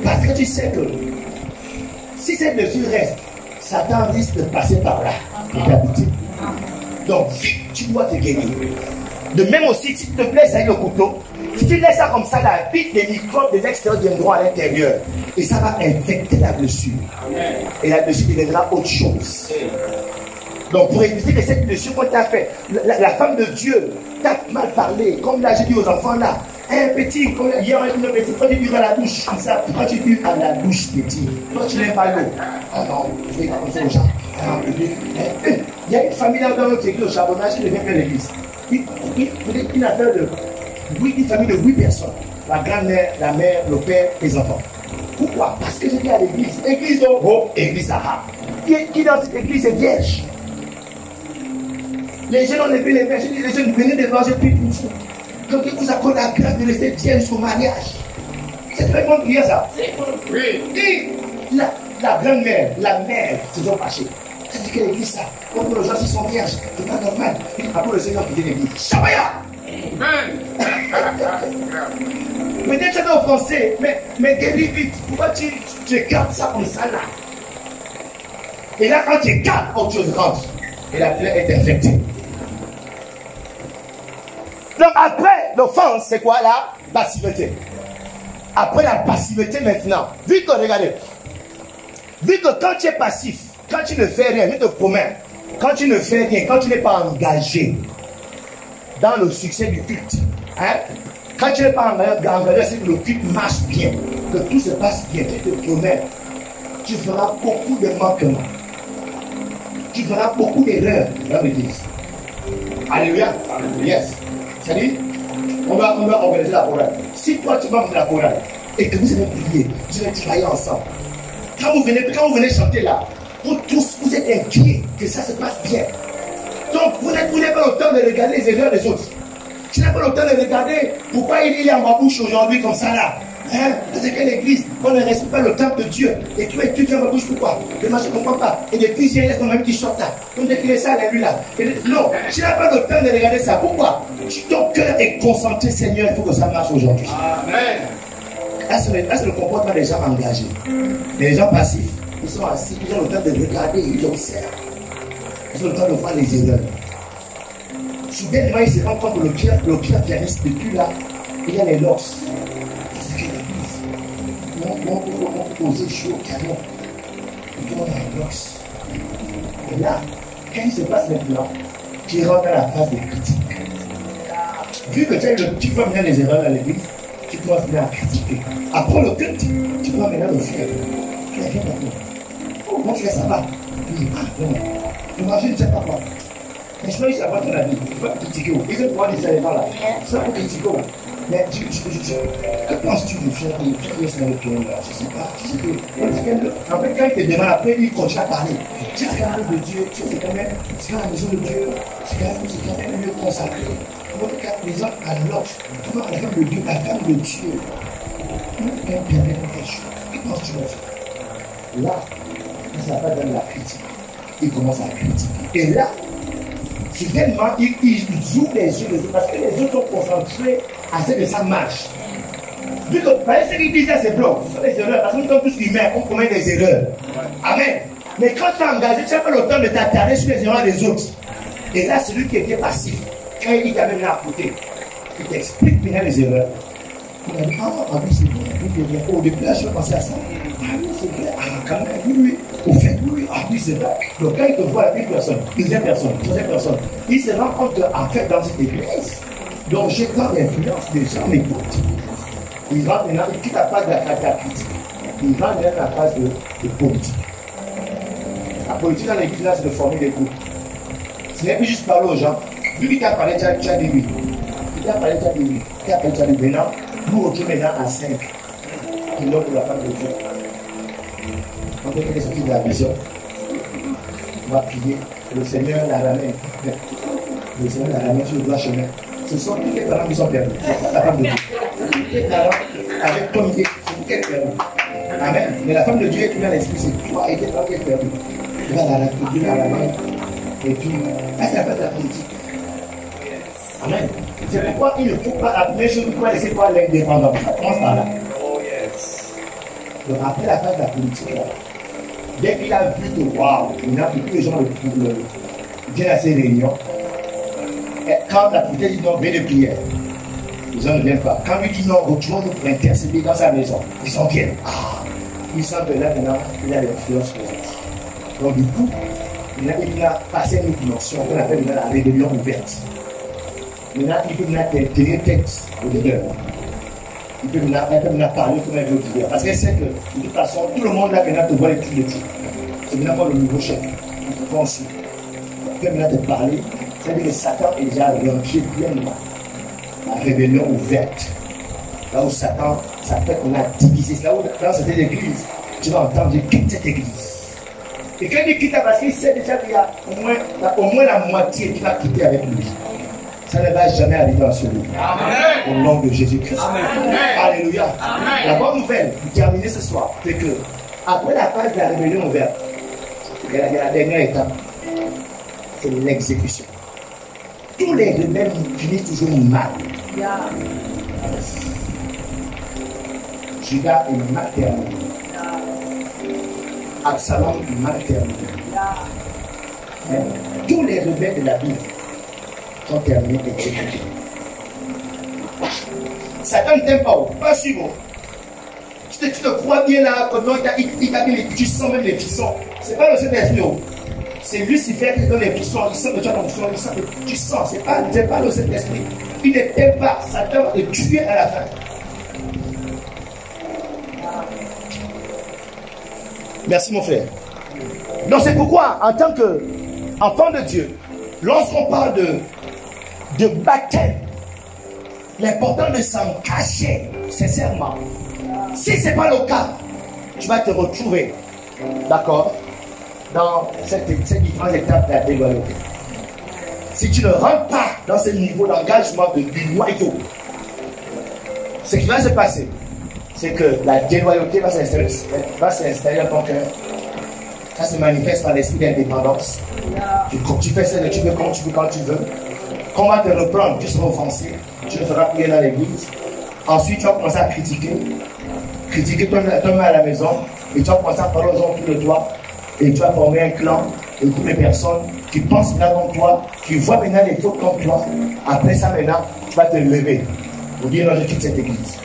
Parce que tu sais que si cette blessure reste, Satan risque de passer par là et d'habiter. Donc, vite, tu dois te guérir. De même aussi, si tu te blesses avec le couteau, si tu laisses ça comme ça, là, vite les microbes de l'extérieur viendront à l'intérieur. Et ça va infecter la blessure. Et la blessure deviendra autre chose. Donc, pour éviter que cette blessure qu'on t'a fait, la femme de Dieu t'a mal parlé, comme là, j'ai dit aux enfants là, un petit, comme hier, un petit, quand tu buvais à la douche, comme ça, quand tu buvais à la douche, petit, toi tu n'aimes pas l'eau. Ah non, je vais pas comme ça aux gens. Il y a une famille là dans notre église au charbonnage qui devient faire l'église. Une affaire de une famille de 8 personnes. La grand-mère, la mère, le père, les enfants. Pourquoi? Parce que j'étais à l'église. Église, oh, église Aha. Qui dans cette église est vierge? Les jeunes ont levé les mains. J'ai dit, les jeunes, venez devant, je prie pour vous. Donc, il vous accorde la grâce de rester vierge jusqu'au mariage. C'est très bon prière, ça. Oui. Et la grand-mère, la mère, se sont fâchés. Ça dit que l'église, ça, quand les gens sont vierges, c'est pas normal. Après, le Seigneur qui dit l'église. Shabaya! Amen. Mais dès que tu es offensé, mais guéris vite. Pourquoi tu gardes ça comme ça là? Et là, quand tu gardes, autre chose rentre. Et la plaie est infectée. Donc après l'offense, c'est quoi la passivité? Après la passivité maintenant, vu que, regardez, vu que quand tu es passif, quand tu ne fais rien, je te promets, quand tu ne fais rien, quand tu n'es pas engagé dans le succès du culte, hein, quand tu n'es pas engagé, c'est que le culte marche bien, que tout se passe bien, je te promets, tu feras beaucoup de manquements. Tu feras beaucoup d'erreurs dans l'église. Alléluia. Yes. C'est-à-dire, on va organiser la chorale. Si toi tu vas faire la chorale et que vous allez prier, vous allez travailler ensemble. Quand vous venez chanter là, vous tous, vous êtes inquiets que ça se passe bien. Donc, vous n'avez pas le temps de regarder les erreurs des autres. Tu n'as pas le temps de regarder pourquoi il est en ma bouche aujourd'hui comme ça là. Hein? C'est que l'église, on ne respecte pas le temple de Dieu. Et tu es en ma bouche, pourquoi? Et moi je ne comprends pas. Et depuis hier, laisse ton même qui chante là. Donc dès qu'il est ça, à lui là. Non, tu n'as pas le temps de regarder ça. Pourquoi? Ton cœur est concentré, Seigneur, il faut que ça marche aujourd'hui. Amen. Là, c'est le comportement des gens engagés. Mais les gens passifs, ils sont assis, ils ont le temps de regarder, ils observent. Ils ont le temps de voir les erreurs. Soudainement, ils se rendent compte que le pire pianiste depuis là, il y a les losses. On posait chaud au canon. Et on a un box. Et là, quand il se passe maintenant, tu rentres dans la phase de critique. Vu que tu peux mener les erreurs à l'église, tu commences maintenant à critiquer. Après le culte, tu peux maintenant le faire. Tu as fait maintenant. Oh, comment tu fais ça va? Oui, ah, non. Moi, je ne sais pas quoi. Mais je ne sais pas ton avis. Tu vas critiquer. Ils vont pouvoir les éléments là. C'est pour critiquer. Mais que penses-tu de faire le piano là? Je ne sais pas. Tu sais que, en fait, quand il te demande après, il continue à parler. Tu sais, c'est quand même de Dieu, tu sais, c'est quand même la maison de Dieu, c'est quand même un lieu consacré. Comment les gens à l'autre, comment la femme de Dieu, la femme de Dieu, peut permettre quelque chose. Que penses-tu de ça? Là, ça va dans la critique. il commence à critiquer. Et là, soudainement, il ouvre les yeux des autres parce que les autres sont concentrés à ce que ça marche. Vu que, ce qu'il disait, c'est blanc. Ce sont des erreurs. Parce que nous sommes tous humains, on commet des erreurs. Amen. Mais quand tu es engagé, tu n'as pas le temps de t'attarder sur les erreurs des autres. Et là, celui qui était passif, quand il t'a même à côté, il t'explique bien les erreurs. Il a dit, ah oui, c'est bien. Oh, depuis là, je vais penser à ça. Ah oui, c'est vrai. Ah, quand même, oui. Au fait, oui. Ah oui, c'est vrai. Donc, quand il te voit une personne, deuxième personne, troisième personne, il se rend compte qu'en fait, dans cette église, donc j'ai grande influence, les gens m'écoutent. Il rentre maintenant, il quitte la phase de la critique. Il rentre maintenant dans la phase de politique. La politique dans l'église, là, c'est de former des groupes. Ce n'est plus juste parler aux gens. Vu qu'il t'a parlé, tu as dit oui. Il t'a parlé, tu as dit oui. Il t'a parlé, tu as dit oui. Maintenant, nous retournons maintenant à 5 qui l'ont pour la femme de Dieu. Quand on est sorti de la vision, on va prier. Le Seigneur la ramène. Le Seigneur la ramène sur le droit chemin. Ce sont tous les parents qui sont perdus. La femme de Dieu. Tous les parents avec comme idée, c'est qui est perdu. Amen. Mais la femme de Dieu est dans l'esprit, c'est toi et tes parents qui est perdu. Tu vas la ramène. Et puis, là, c'est la phase de la politique. Amen. C'est pourquoi il ne faut pas, la première chose, il faut laisser pas l'indépendance. Ça commence par là. Oh yes. Donc après la phase de la politique, là, dès qu'il a vu que, waouh, tous les gens viennent à ces réunions, et quand la politique dit non, viens de prière, les gens ne viennent pas. Quand il dit non, retournons pour intercéder dans sa maison, ils s'en viennent. Ah, ils sentent que là, maintenant, il a l'influence sur les autres. Donc du coup, il a passé une dimension qu'on appelle la rébellion ouverte. Maintenant, il peut maintenant tenir tête au leader. Il peut maintenant parler comme un autre leader. Parce qu'elle sait que, de toute façon, tout le monde là maintenant te voit les trucs de tout. C'est maintenant pas le nouveau chef. Il te prend aussi. Il peut maintenant te parler. C'est-à-dire que Satan est déjà rentré bien loin. La rébellion ouverte. Là où Satan, ça fait qu'on a divisé. C'est là où, dans cette église, tu vas entendre, je quitte cette église. Et quand il quitte, parce qu'il sait déjà qu'il y a au moins la moitié qui va quitter avec lui. Ça ne va jamais arriver en celui. Au nom de Jésus-Christ. Alléluia. Amen. La bonne nouvelle, pour terminer ce soir, c'est que après la phase de la rébellion ouverte, il y a la dernière étape, c'est l'exécution. Tous les rebelles finissent toujours mal. Judas est mal terminé. Absalom est mal terminé. Tous les rebelles de la Bible sont terminés et exécutés. Satan ne t'aime pas suivre. Tu te crois bien là, comme il t'a dit, tu sens même les frissons. C'est pas le Saint-Esprit. C'est Lucifer qui donne les frissons. Il sent que tu as l'onction, il sent que tu sens. C'est pas le Saint-Esprit. Il ne t'aime pas. Satan va te tuer à la fin. Merci mon frère. Donc c'est pourquoi, en tant qu'enfant de Dieu, lorsqu'on parle de baptême, l'important de s'engager sincèrement. Si ce n'est pas le cas, tu vas te retrouver, d'accord, dans cette différente étape de la déloyauté. Si tu ne rentres pas dans ce niveau d'engagement du noyau, ce qui va se passer, c'est que la déloyauté va s'installer dans ton cœur. Ça se manifeste par l'esprit d'indépendance. Tu fais ce que tu veux, quand tu veux, quand tu veux. Quand on va te reprendre, tu seras offensé. Tu ne feras prier dans l'église. Ensuite, tu vas commencer à critiquer. Critiquer toi-même à la maison. Et tu vas commencer à parler aux gens autour de toi. Et tu vas former un clan. Et toutes les personnes qui pensent maintenant comme toi, qui voient maintenant les fautes comme toi. Après ça, maintenant, tu vas te lever. Pour dire non, je quitte cette église.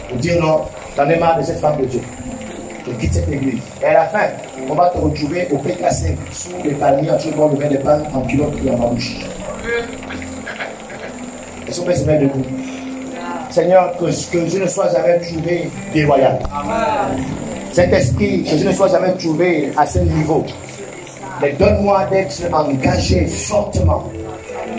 Pour dire non, j'en ai marre de cette femme de Dieu. Je quitte cette église. Et à la fin, on va te retrouver au PK5 sous les palmiers en train de boire le vin de pain en culotte et en ma bouche. Est-ce qu'on peut se mettre debout? Seigneur, que je ne sois jamais trouvé déloyal. Saint-Esprit, que je ne sois jamais trouvé à ce niveau. Mais donne-moi d'être engagé fortement.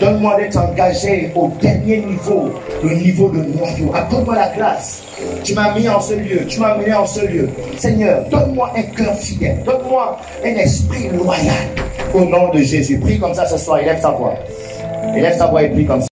Donne-moi d'être engagé au dernier niveau, le niveau de noyau. Accorde-moi la grâce. Tu m'as mis en ce lieu, tu m'as mené en ce lieu. Seigneur, donne-moi un cœur fidèle. Donne-moi un esprit loyal. Au nom de Jésus. Prie comme ça ce soir, élève ta voix. Élève ta voix et prie comme ça.